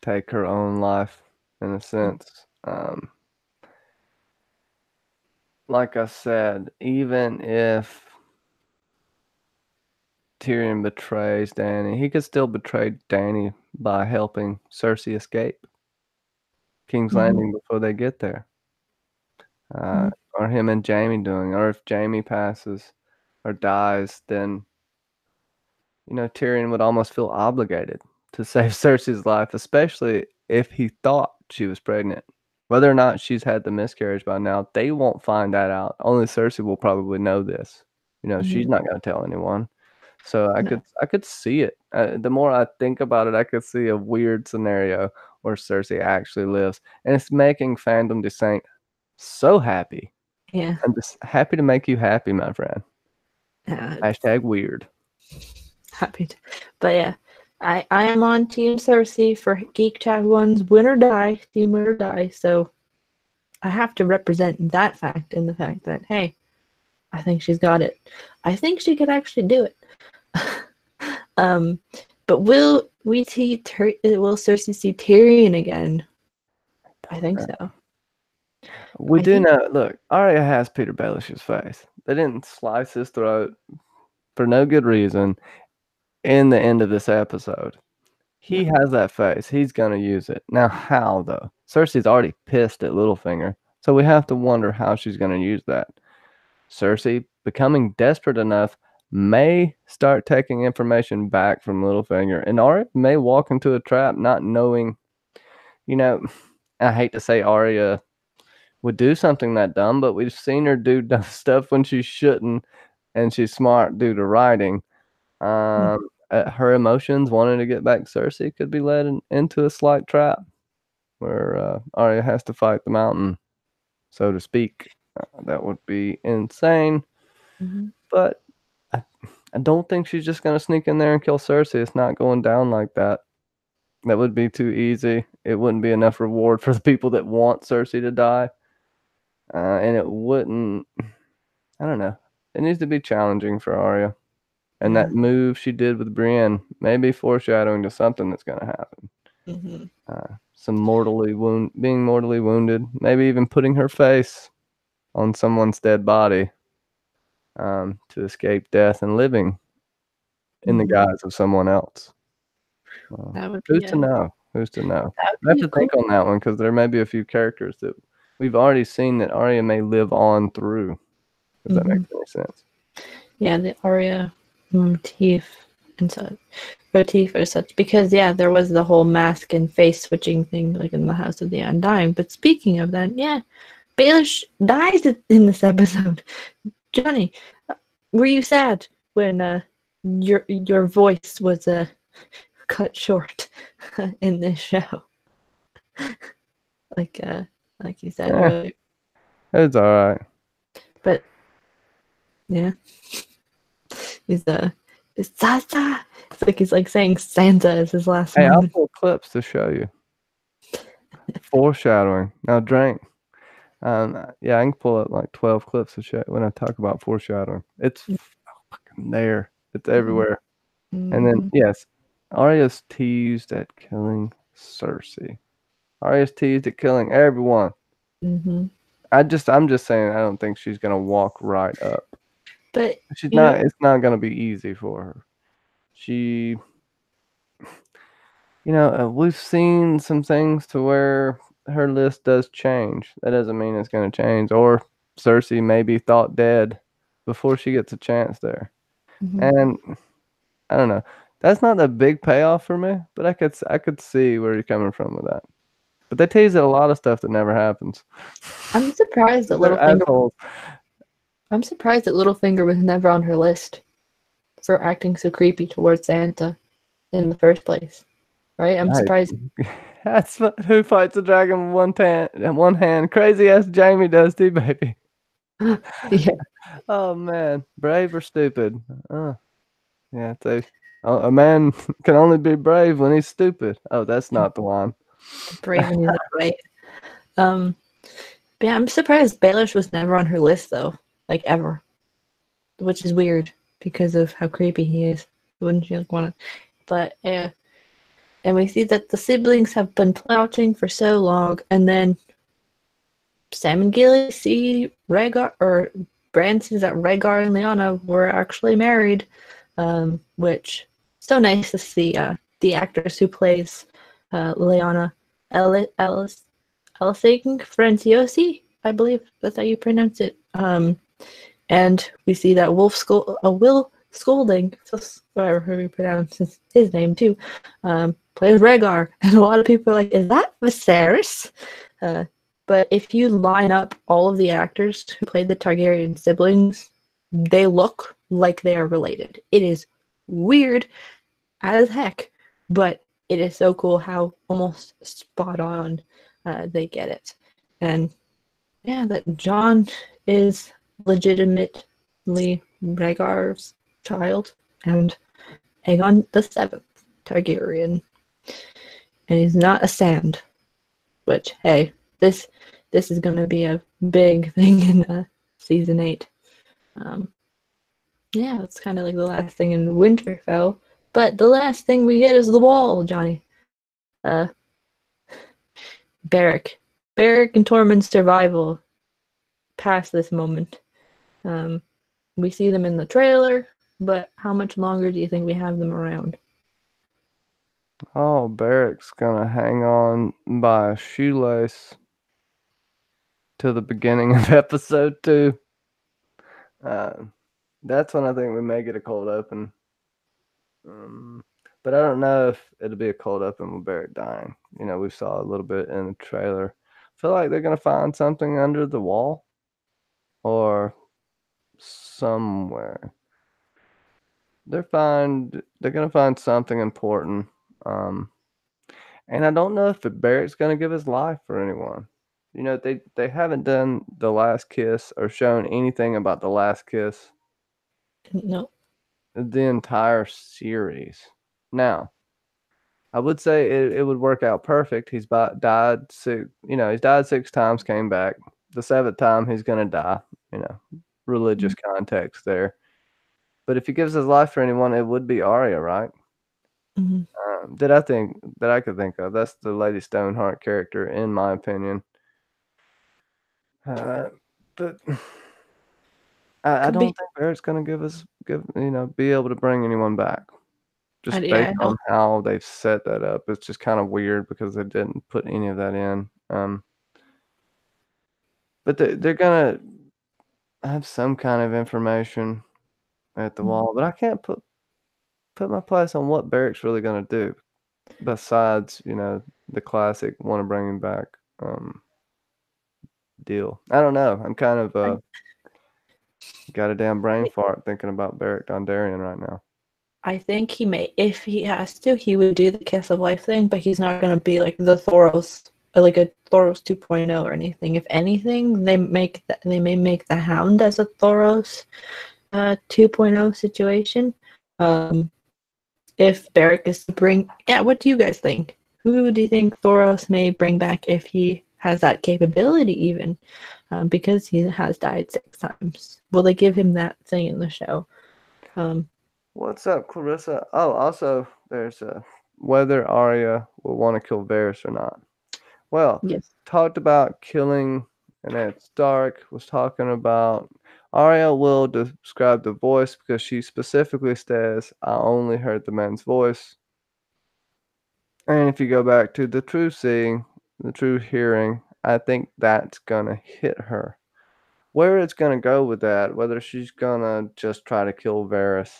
take her own life, in a sense. Like I said, even if Tyrion betrays Dany, he could still betray Dany by helping Cersei escape King's Landing before they get there. Or him and Jaime doing, or if Jaime passes or dies, then, you know, Tyrion would almost feel obligated to save Cersei's life, especially if he thought she was pregnant. Whether or not she's had the miscarriage by now, they won't find that out. Only Cersei will probably know this. You know, she's not going to tell anyone. So I could see it. The more I think about it, I could see a weird scenario where Cersei actually lives, and it's making Fandom Descent so happy. Yeah, I'm just happy to make you happy, my friend. Hashtag weird. Happy to. But yeah, I am on Team Cersei for Geek Chat 1's win or die, team win or die. So I have to represent that fact and the fact that, hey, I think she's got it. I think she could actually do it. But will Cersei see Tyrion again? I think so. We I do think- know. Look, Arya has Peter Baelish's face. They didn't slice his throat for no good reason in the end of this episode. He has that face. He's gonna use it. Now, how though? Cersei's already pissed at Littlefinger, so we have to wonder how she's gonna use that. Cersei, becoming desperate enough, may start taking information back from Littlefinger, and Arya may walk into a trap not knowing. You know, I hate to say Arya would do something that dumb, but we've seen her do dumb stuff when she shouldn't, and she's smart due to writing. Her emotions wanting to get back Cersei could be led into a slight trap where Arya has to fight the mountain, so to speak. That would be insane. But I don't think she's just going to sneak in there and kill Cersei. It's not going down like that. That would be too easy. It wouldn't be enough reward for the people that want Cersei to die. And it wouldn't, I don't know. It needs to be challenging for Arya. And that move she did with Brienne may be foreshadowing to something that's going to happen. Being mortally wounded, maybe even putting her face on someone's dead body to escape death and living in the guise of someone else. Who's to know? Who's to know? I have to think on that one because there may be a few characters that we've already seen that Arya may live on through. If that makes any sense. Yeah, the Arya motif and such. Motif or such. Because, there was the whole mask and face switching thing, like in the House of the Undying. But speaking of that, Baelish dies in this episode. Johnny, were you sad when your voice was cut short in this show? like you said earlier. It's all right. But he's Sasa. It's like saying Santa is his last name. I'll pull clips to show you. Foreshadowing. Now drink. I can pull up like 12 clips to show when I talk about foreshadowing. It's fucking there. It's everywhere. And then yes, Arya's teased at killing Cersei. Arya's teased at killing everyone. I'm just saying I don't think she's gonna walk right up. But she's not. It's not gonna be easy for her. We've seen some things to where her list does change. That doesn't mean it's gonna change. Or Cersei may be thought dead before she gets a chance there. And I don't know. That's not a big payoff for me, but I could see where you're coming from with that. But they tease a lot of stuff that never happens. I'm surprised that Littlefinger. I'm surprised that Littlefinger was never on her list for acting so creepy towards Santa in the first place. Right? I'm surprised. That's who fights a dragon with one hand. Crazy ass Jamie does too, baby. Oh man, brave or stupid? A man can only be brave when he's stupid. Oh, that's not the one. Brave when he's right. I'm surprised Baelish was never on her list though, like ever, which is weird because of how creepy he is. Wouldn't you want to? But and we see that the siblings have been plotting for so long, and then Sam and Gilly see Bran sees that Rhaegar and Lyanna were actually married, which so nice to see. The actress who plays Lyanna, Alicia Franciosi, I believe that's how you pronounce it. And we see that Will Scolding, whatever you pronounce his name too, plays Rhaegar, and a lot of people are like, "Is that Viserys?" But if you line up all of the actors who played the Targaryen siblings, they look like they are related. It is weird as heck, but it is so cool how almost spot on they get it. And that Jon is legitimately Rhaegar's child, and Aegon the Seventh Targaryen, and he's not a Sand. Which, hey, this is going to be a big thing in season 8. It's kind of like the last thing in Winterfell, but the last thing we get is the Wall, Johnny. Beric and Tormund's survival past this moment. We see them in the trailer, but how much longer do you think we have them around? Oh, Barrick's gonna hang on by a shoelace to the beginning of episode 2. That's when I think we may get a cold open. But I don't know if it'll be a cold open with Barrick dying. We saw a little bit in the trailer. I feel like they're gonna find something under the wall or somewhere. They're gonna find something important. And I don't know if Barrett's gonna give his life for anyone. They haven't done The Last Kiss or shown anything about The Last Kiss No. the entire series. Now, I would say it would work out perfect. He's died he's died 6 times, came back. The 7th time he's gonna die. Religious context there. But if he gives his life for anyone, it would be Arya, right? Mm-hmm. That I could think of. That's the Lady Stoneheart character, in my opinion. But I don't think Barrett's gonna be able to bring anyone back. Just based on how they've set that up. It's just kind of weird because they didn't put any of that in. But they're gonna have some kind of information at the wall, but I can't put my place on what Barrick's really gonna do. Besides, the classic want to bring him back deal. I don't know. I'm kind of got a damn brain fart thinking about Barrick Dondarrion right now. I think he may, if he has to, he would do the Kiss of Life thing, but he's not going to be like the Thoros, like a Thoros 2.0 or anything. If anything, they may make the Hound as a Thoros 2.0 situation. If Barrick is to bring, what do you guys think? Who do you think Thoros may bring back if he has that capability even? Because he has died 6 times. Will they give him that thing in the show? What's up, Clarissa? Oh, also, there's whether Arya will want to kill Varys or not. Well, yes. Talked about killing, and Ned Stark was talking about Arya will describe the voice because she specifically says, I only heard the man's voice. And if you go back to the true seeing, the true hearing, I think that's going to hit her. Where it's going to go with that, whether she's going to just try to kill Varys,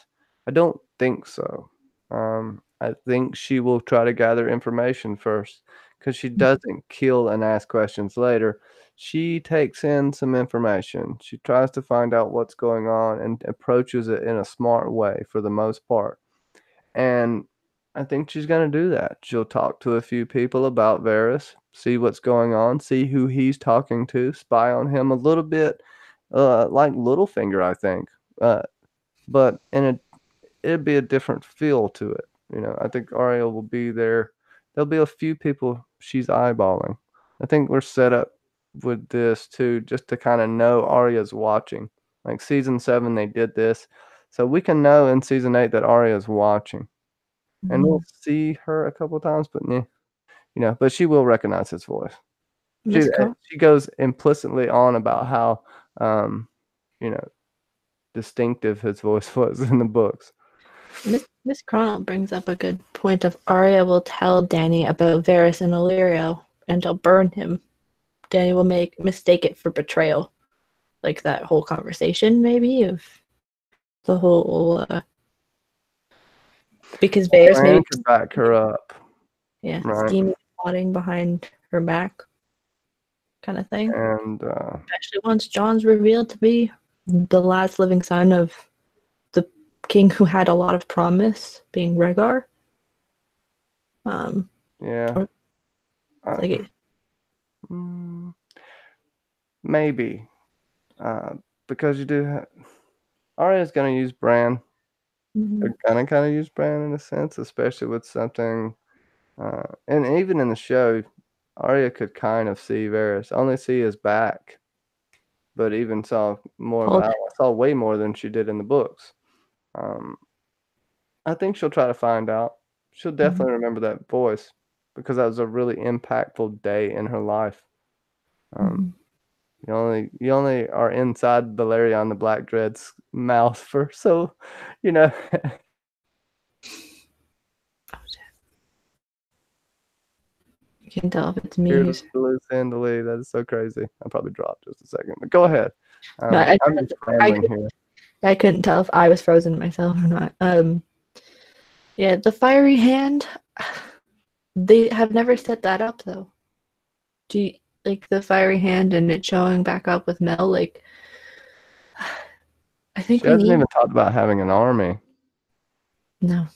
I don't think so. I think she will try to gather information first because she doesn't kill and ask questions later. She takes in some information. She tries to find out what's going on and approaches it in a smart way for the most part. And I think she's going to do that. She'll talk to a few people about Varys, see what's going on, see who he's talking to, spy on him a little bit, like Littlefinger, I think. But it'd be a different feel to it. I think Arya will be there. There'll be a few people she's eyeballing. I think we're set up with this too, just to kind of know Arya's watching. Like season 7, they did this. So we can know in season 8 that Arya's watching. And we'll see her a couple times, but but she will recognize his voice. She goes implicitly on about how, distinctive his voice was in the books. Miss Cronell brings up a good point of Arya will tell Dany about Varys and Illyrio, and she'll burn him. Dany will mistake it for betrayal. Like that whole conversation, maybe, of the whole... because Varys maybe could back her up. Yeah, right. Scheming, plotting behind her back kind of thing. And especially once Jon's revealed to be the last living son of the king who had a lot of promise, being Rhaegar. Yeah. Maybe. Because you do have... Arya's going to use Bran. They're going to kind of use Bran in a sense, especially with something... and even in the show, Arya could kind of see Varys, only see his back, but even saw way more than she did in the books. I think she'll try to find out. She'll definitely remember that voice because that was a really impactful day in her life. You only are inside Valerian the Black Dread's mouth for you know. You can tell if it's me Here's who's. the loose end to leave. That is so crazy. I probably dropped just a second, but go ahead. No, I'm just rambling here. I couldn't tell if I was frozen myself or not. Yeah, the fiery hand. They have never set that up though. Do you like the fiery hand and it showing back up with Mel? Like, I think She hasn't even talked about having an army. No.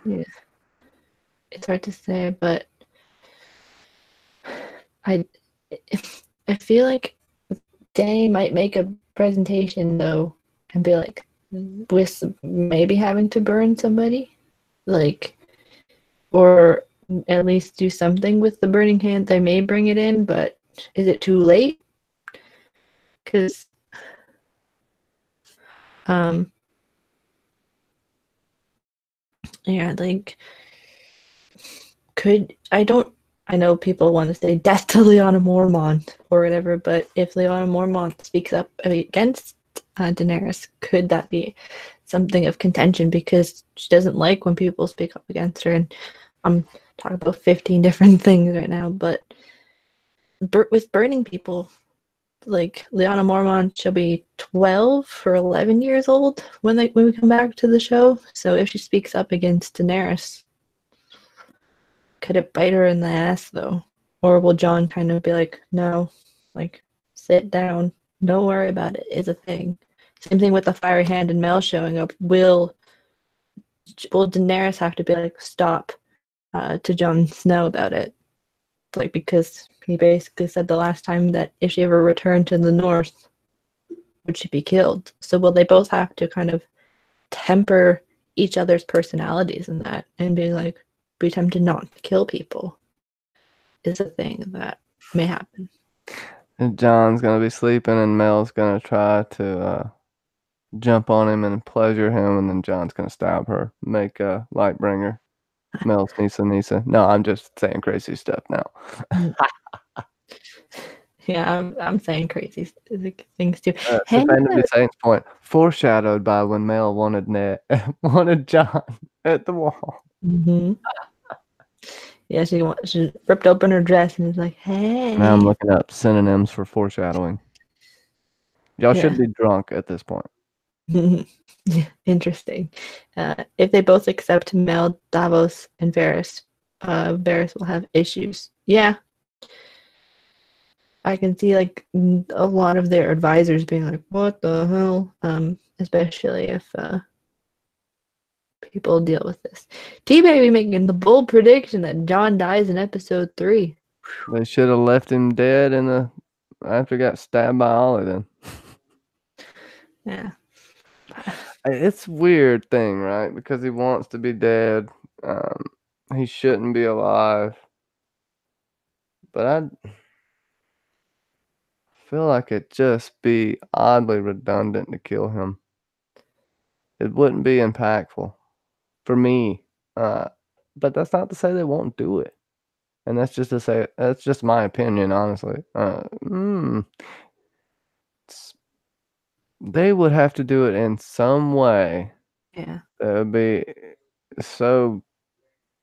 Yeah. It's hard to say, but I feel like Danny might make a presentation though and be like, with maybe having to burn somebody, like, or at least do something with the burning hand. They may bring it in, but is it too late? Because yeah, like, I know people want to say death to Lyanna Mormont or whatever, but if Lyanna Mormont speaks up against Daenerys, could that be something of contention? Because she doesn't like when people speak up against her, and I'm talking about 15 different things right now, but with burning people, like Lyanna Mormont, she'll be 12 or 11 years old when we come back to the show. So if she speaks up against Daenerys, could it bite her in the ass though? Or will Jon kind of be like, no, like, sit down, don't worry about it, it's a thing. Same thing with the fiery hand and Mel showing up. Will Daenerys have to be like, stop, to Jon Snow about it? Like, because he basically said the last time that if she ever returned to the north, would she be killed? So will they both have to kind of temper each other's personalities in that and be like, be tempted not to kill people is a thing that may happen. And John's gonna be sleeping, and Mel's gonna try to jump on him and pleasure him, and then John's gonna stab her, make a Lightbringer. Mel's Nisa. No, I'm just saying crazy stuff now. Yeah, I'm saying crazy things too. To Fantasy Saints' point, foreshadowed by when Mel wanted wanted John at the wall. Mm-hmm. Yeah, she ripped open her dress and was like, hey. Now I'm looking up synonyms for foreshadowing. Y'all should be drunk at this point. Interesting. If they both accept Mel, Davos, and Varys, Varys will have issues. Yeah. I can see like a lot of their advisors being like, what the hell? Especially if people deal with this. T-Baby making the bold prediction that Jon dies in episode 3. They should have left him dead after he got stabbed by Ollie then. Yeah. It's a weird thing, right? Because he wants to be dead. He shouldn't be alive. But I feel like it'd just be oddly redundant to kill him. It wouldn't be impactful for me. But that's not to say they won't do it. And that's just my opinion, honestly. They would have to do it in some way. Yeah. That would be so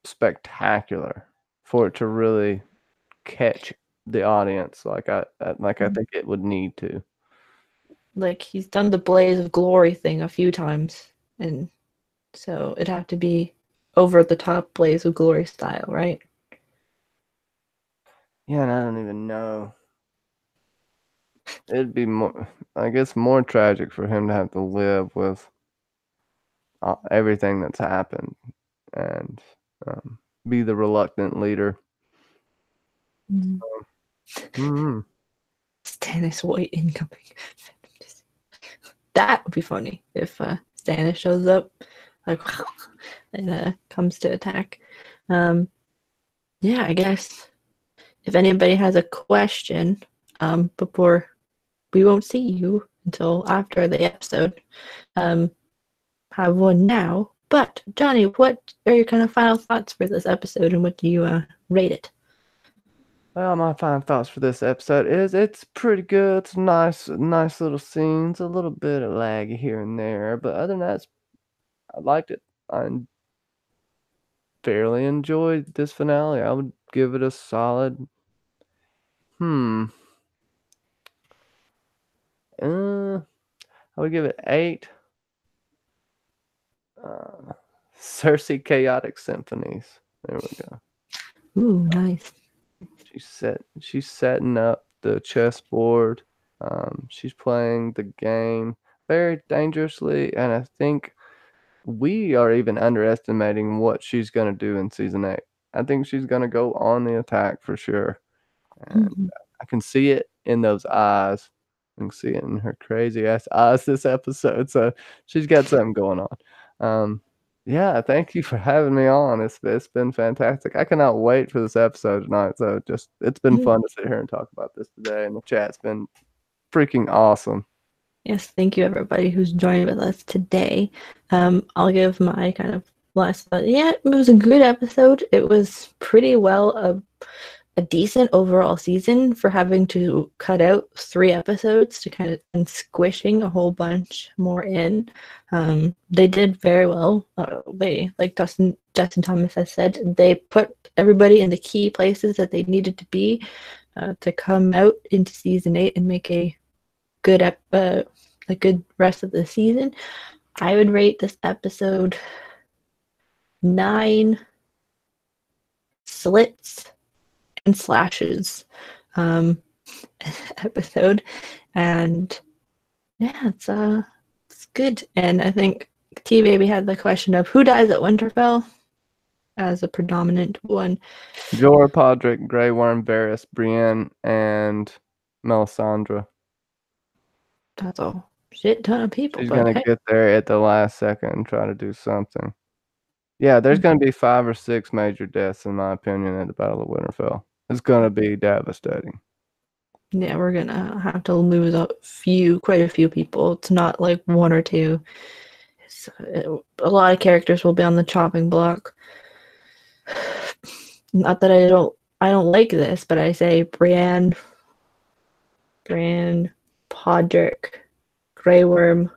spectacular for it to really catch the audience like I think it would need to. Like, he's done the Blaze of Glory thing a few times, and so it'd have to be over the top Blaze of Glory style, right? Yeah, and I don't even know. It'd be more tragic for him to have to live with everything that's happened and be the reluctant leader. Stannis White incoming. That would be funny if Stannis shows up, like, and comes to attack. Yeah, I guess if anybody has a question, before we won't see you until after the episode, have one now. But Johnny, what are your kind of final thoughts for this episode, and what do you rate it? Well, my final thoughts for this episode is it's pretty good. It's nice little scenes, a little bit of laggy here and there, but other than that, I liked it. I fairly enjoyed this finale. I would give it a solid. I would give it 8. Cersei Chaotic Symphonies. There we go. Ooh, nice. She's setting up the chessboard. She's playing the game very dangerously, and I think we are even underestimating what she's gonna do in season 8. I think she's gonna go on the attack for sure, and Mhm. I can see it in those eyes. I can see it in her crazy ass eyes this episode. So she's got something going on. Yeah, thank you for having me on. It's been fantastic. I cannot wait for this episode tonight. So it's been Yeah. fun to sit here and talk about this today, and the chat's been freaking awesome. Yes, thank you everybody who's joined with us today. I'll give my kind of last thought. Yeah, it was a good episode. It was pretty well a decent overall season for having to cut out 3 episodes to kind of and squishing a whole bunch more in. They did very well. They, like Justin Thomas has said, they put everybody in the key places that they needed to be to come out into season 8 and make a good rest of the season. I would rate this episode 9 slits and slashes episode, and yeah, it's good. And I think T Baby had the question of who dies at Winterfell as a predominant one. Jorah, Podrick, Grey Worm, Varys, Brienne, and Melisandre. That's a shit ton of people. She's but gonna hey, get there at the last second and try to do something. Yeah, there's gonna be 5 or 6 major deaths, in my opinion, at the Battle of Winterfell. It's gonna be devastating. yeah, we're gonna have to lose quite a few people. It's not like 1 or 2. A lot of characters will be on the chopping block. Not that I don't like this, but I say Brienne, Podrick, Grey Worm.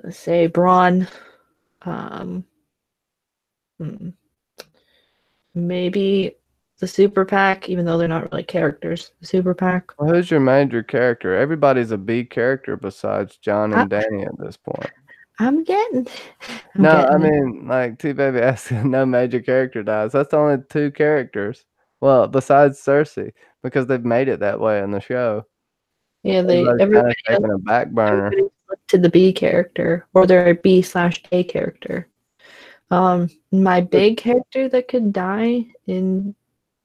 Let's say Braun. Maybe the Super PAC, even though they're not really characters. The Super PAC. Well, who's your major character? Everybody's a B character besides John and Danny at this point. I mean, like T-Baby asked, no major character dies. That's only 2 characters. Well, besides Cersei, because they've made it that way in the show. Yeah, Everybody's kind of taking a back burner. To the B character, or their B/A character. My big character that could die in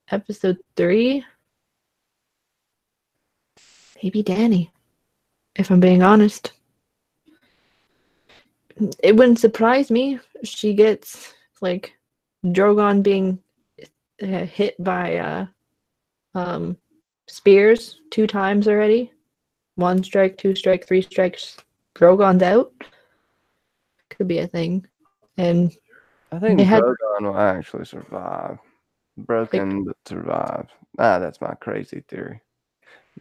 episode 3, maybe Danny, if I'm being honest. It wouldn't surprise me if she gets like Drogon being hit by spears 2 times already. 1 strike, 2 strike, 3 strikes, Drogon's out. Could be a thing. And I think Drogon will actually survive. Broken, but survive. That's my crazy theory.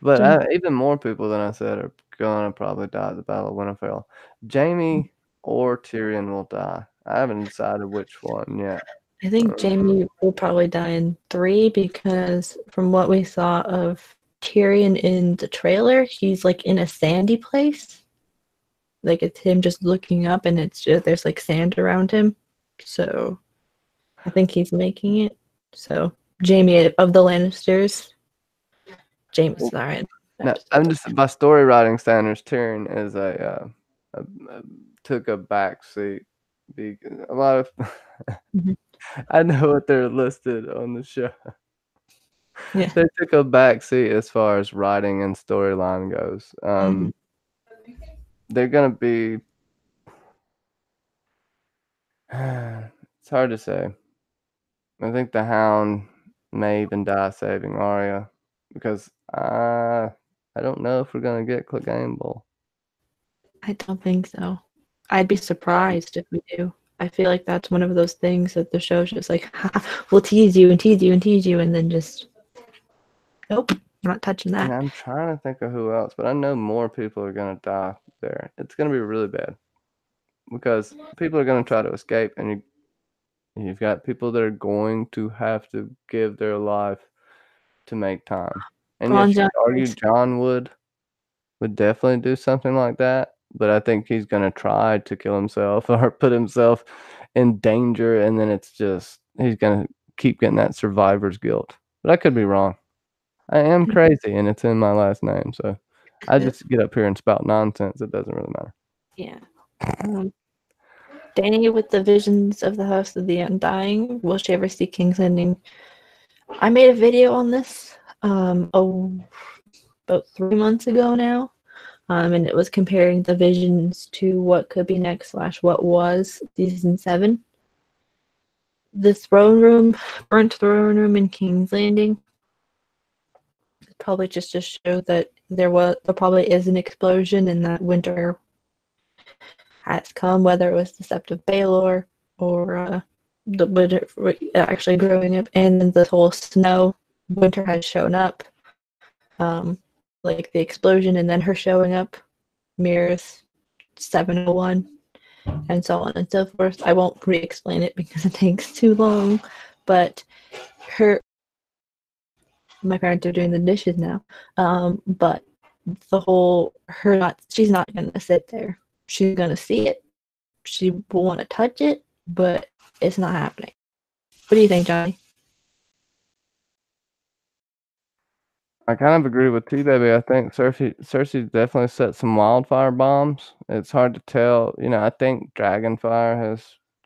But even more people than I said are gonna probably die at the Battle of Winterfell. Jaime or Tyrion will die. I haven't decided which one yet. I think Jaime will probably die in 3 because from what we saw of Tyrion in the trailer, he's like in a sandy place. Like it's him just looking up and it's just, there's like sand around him. So I think he's making it. So Jaime of the Lannisters, Jaime's dying. No, I'm just by story writing standards. Tyrion is took a back seat. A lot of I know what they're listed on the show. Yeah. They took a back seat as far as writing and storyline goes. They're gonna be. It's hard to say. I think the Hound may even die saving Arya because I don't know if we're gonna get Clegane Bowl. I don't think so. I'd be surprised if we do. I feel like that's one of those things that the show's just like, we'll tease you and tease you and tease you, and then just, nope, not touching And that. I'm trying to think of who else, but I know more people are going to die there. It's going to be really bad because people are going to try to escape, and you've got people that are going to have to give their life to make time. And yes, you could argue John would definitely do something like that, but I think he's going to try to kill himself or put himself in danger, and then it's just he's going to keep getting that survivor's guilt. But I could be wrong. I am crazy, and it's in my last name, so I just get up here and spout nonsense. It doesn't really matter. Yeah. Danny with the visions of the House of the Undying. Will she ever see King's Landing? I made a video on this about 3 months ago now, and it was comparing the visions to what could be next / what was season 7. The burnt throne room in King's Landing, probably just to show that there probably is an explosion and that winter has come, whether it was deceptive Baelor or the winter actually growing up, and then the whole snow winter has shown up, like the explosion and then her showing up mirrors 701 and so on and so forth. I won't re-explain it because it takes too long, but my parents are doing the dishes now, but the whole she's not gonna sit there. She's gonna see it. She will want to touch it, but it's not happening. What do you think, Johnny? I kind of agree with T-Baby. I think Cersei definitely set some wildfire bombs. It's hard to tell. I think Dragonfire has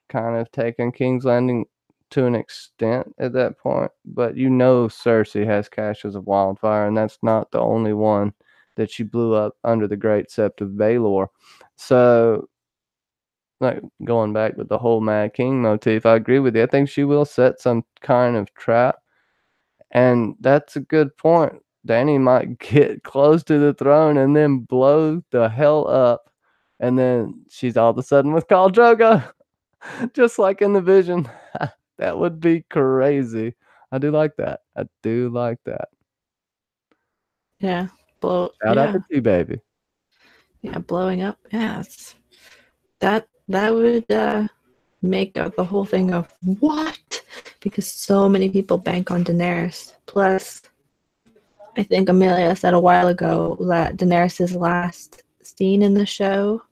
kind of taken King's Landing to an extent at that point. But Cersei has caches of wildfire, and that's not the only one that she blew up under the Great Sept of Baelor. So, like going back with the whole Mad King motif, I agree with you. I think she will set some kind of trap. And that's a good point. Danny might get close to the throne and then blow the hell up. And then she's all of a sudden with Khal Drogo. Just like in the vision. That would be crazy. I do like that. Yeah. Shout out to T-Baby. Yeah, blowing up. Yeah, that would make the whole thing of what? Because so many people bank on Daenerys. Plus, I think Amelia said a while ago that Daenerys' last scene in the show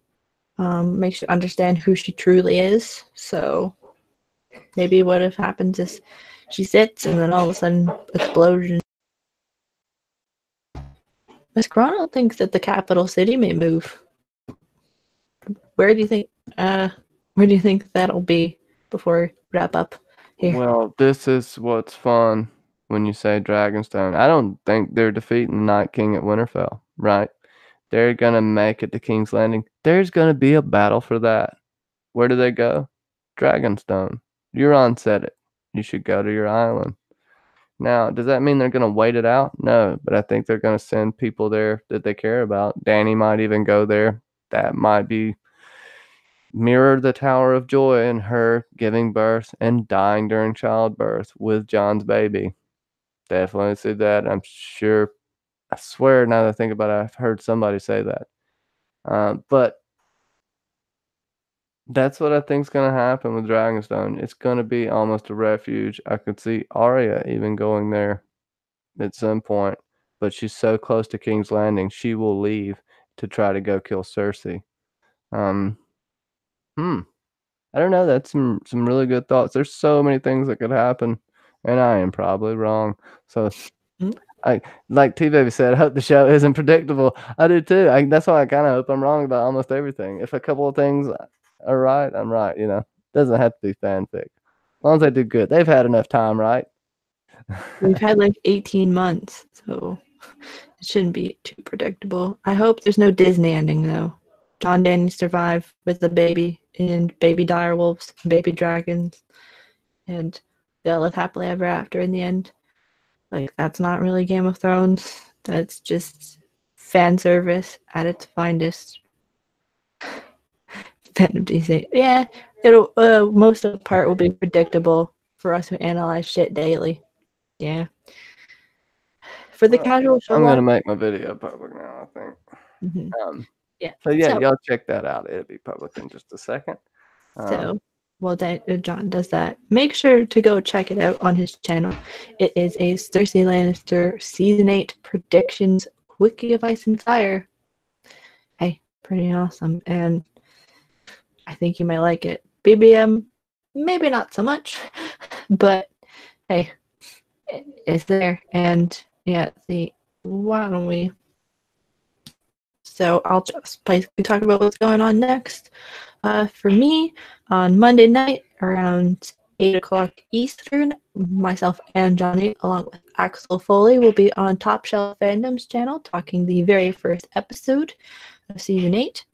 makes you understand who she truly is. So maybe what if happens is she sits and then all of a sudden explosion. Miss Chrono thinks that the capital city may move. Where do you think that'll be before we wrap up here? Well, this is what's fun when you say Dragonstone. I don't think they're defeating the Night King at Winterfell, right? They're going to make it to King's Landing. There's going to be a battle for that. Where do they go? Dragonstone. Euron said it. You should go to your island. Now, does that mean they're going to wait it out? No, but I think they're going to send people there that they care about. Dany might even go there. That might be mirror the Tower of Joy and her giving birth and dying during childbirth with John's baby. Definitely see that. I'm sure. I swear, now that I think about it, I've heard somebody say that. But that's what I think is going to happen with Dragonstone. It's going to be almost a refuge. I could see Arya even going there at some point, but she's so close to King's Landing, she will leave to try to go kill Cersei. I don't know. That's some really good thoughts. There's so many things that could happen, and I am probably wrong. So, like T-Baby said, I hope the show isn't predictable. I do too. That's why I kind of hope I'm wrong about almost everything. If a couple of things are right, I'm right. Doesn't have to be fanfic. As long as they do good. They've had enough time, right? We've had like 18 months, so it shouldn't be too predictable. I hope there's no Disney ending though. John Danny survive with the baby and baby direwolves, baby dragons, and they'll live happily ever after in the end. Like, that's not really Game of Thrones. That's just fan service at its finest. extent of DC. Yeah, it'll most of the part will be predictable for us who analyze shit daily. Yeah. For the casual show, I'm gonna make my video public now, I think. Mhm. Yeah. So yeah, So- y'all check that out. It'll be public in just a second. So, while John does that, make sure to go check it out on his channel. It is a Cersei Lannister Season 8 Predictions Wiki of Ice and Fire. Hey, pretty awesome. And I think you might like it. BBM, maybe not so much, but hey, it's there. And yeah, why don't we? So I'll just basically talk about what's going on next. For me, on Monday night around 8 o'clock Eastern, myself and Johnny, along with Axel Foley, will be on Top Shelf Fandom's channel talking the very first episode of Season 8.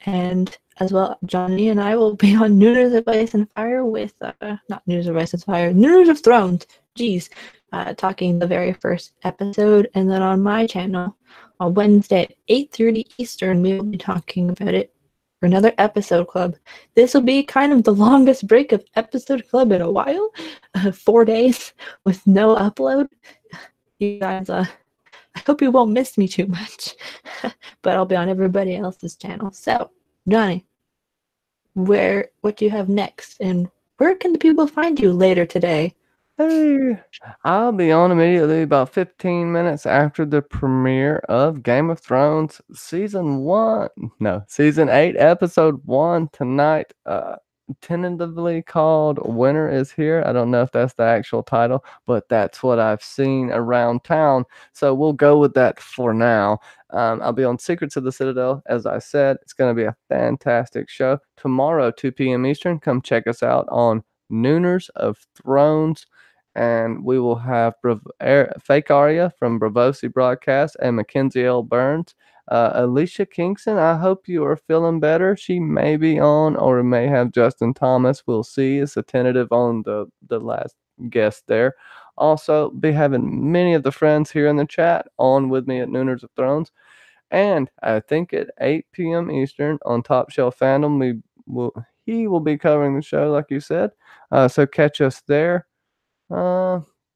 And as well, Johnny and I will be on Nooners of Ice and Fire with, not Nooners of Ice and Fire, Nooners of Thrones, jeez, talking the very first episode. And then on my channel, on Wednesday at 8:30 Eastern, we will be talking about it for another episode club. This will be kind of the longest break of episode club in a while, 4 days with no upload. You guys, I hope you won't miss me too much, but I'll be on everybody else's channel. So, Johnny, what do you have next, and where can the people find you later today? Hey, I'll be on immediately about 15 minutes after the premiere of Game of Thrones Season 8, Episode 1 tonight. Tentatively called Winter is Here. I don't know if that's the actual title, but that's what I've seen around town. So we'll go with that for now. I'll be on Secrets of the Citadel. As I said, it's going to be a fantastic show. Tomorrow, 2 p.m. Eastern, come check us out on Nooners of Thrones. And we will have Fake Aria from Bravosi Broadcast and Mackenzie L. Burns. Alicia Kingston, I hope you are feeling better. She may be on, or may have Justin Thomas. We'll see. It's a tentative on the last guest there. Also, be having many of the friends here in the chat on with me at Nooners of Thrones. And I think at 8 p.m. Eastern on Top Shelf Fandom, he will be covering the show, like you said. So catch us there.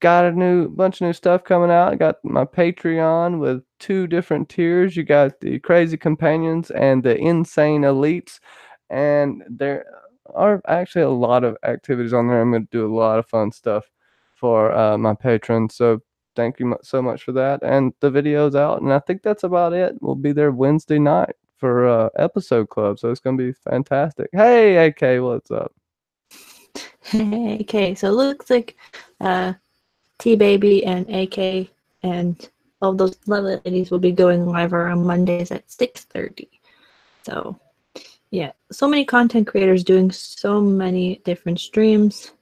Got a bunch of new stuff coming out. I got my Patreon with 2 different tiers. You got the Crazy Companions and the Insane Elites. And there are actually a lot of activities on there. I'm going to do a lot of fun stuff for my patrons. So thank you so much for that. And the video's out. And I think that's about it. We'll be there Wednesday night for episode club. So it's going to be fantastic. Hey, AK, what's up? Okay, so it looks like T-Baby and AK and all those lovely ladies will be going live around Mondays at 6:30. So, yeah, so many content creators doing so many different streams.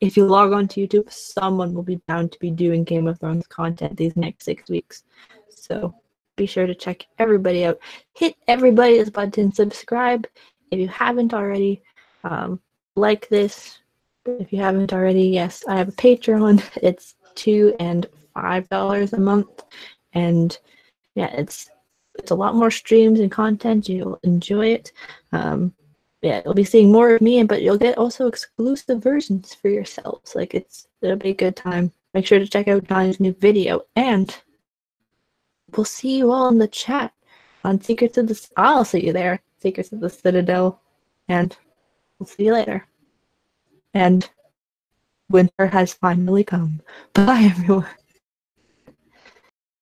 If you log on to YouTube, someone will be bound to be doing Game of Thrones content these next 6 weeks. So, be sure to check everybody out. Hit everybody's button, subscribe if you haven't already. Like this if you haven't already. Yes, I have a Patreon. It's $2 and $5 a month, and yeah, it's a lot more streams and content. You'll enjoy it. Yeah, you'll be seeing more of me, but you'll get also exclusive versions for yourselves. Like it'll be a good time. Make sure to check out Johnny's new video, and we'll see you all in the chat on Secrets of the. I'll see you there, Secrets of the Citadel, and we'll see you later. And winter has finally come. Bye, everyone.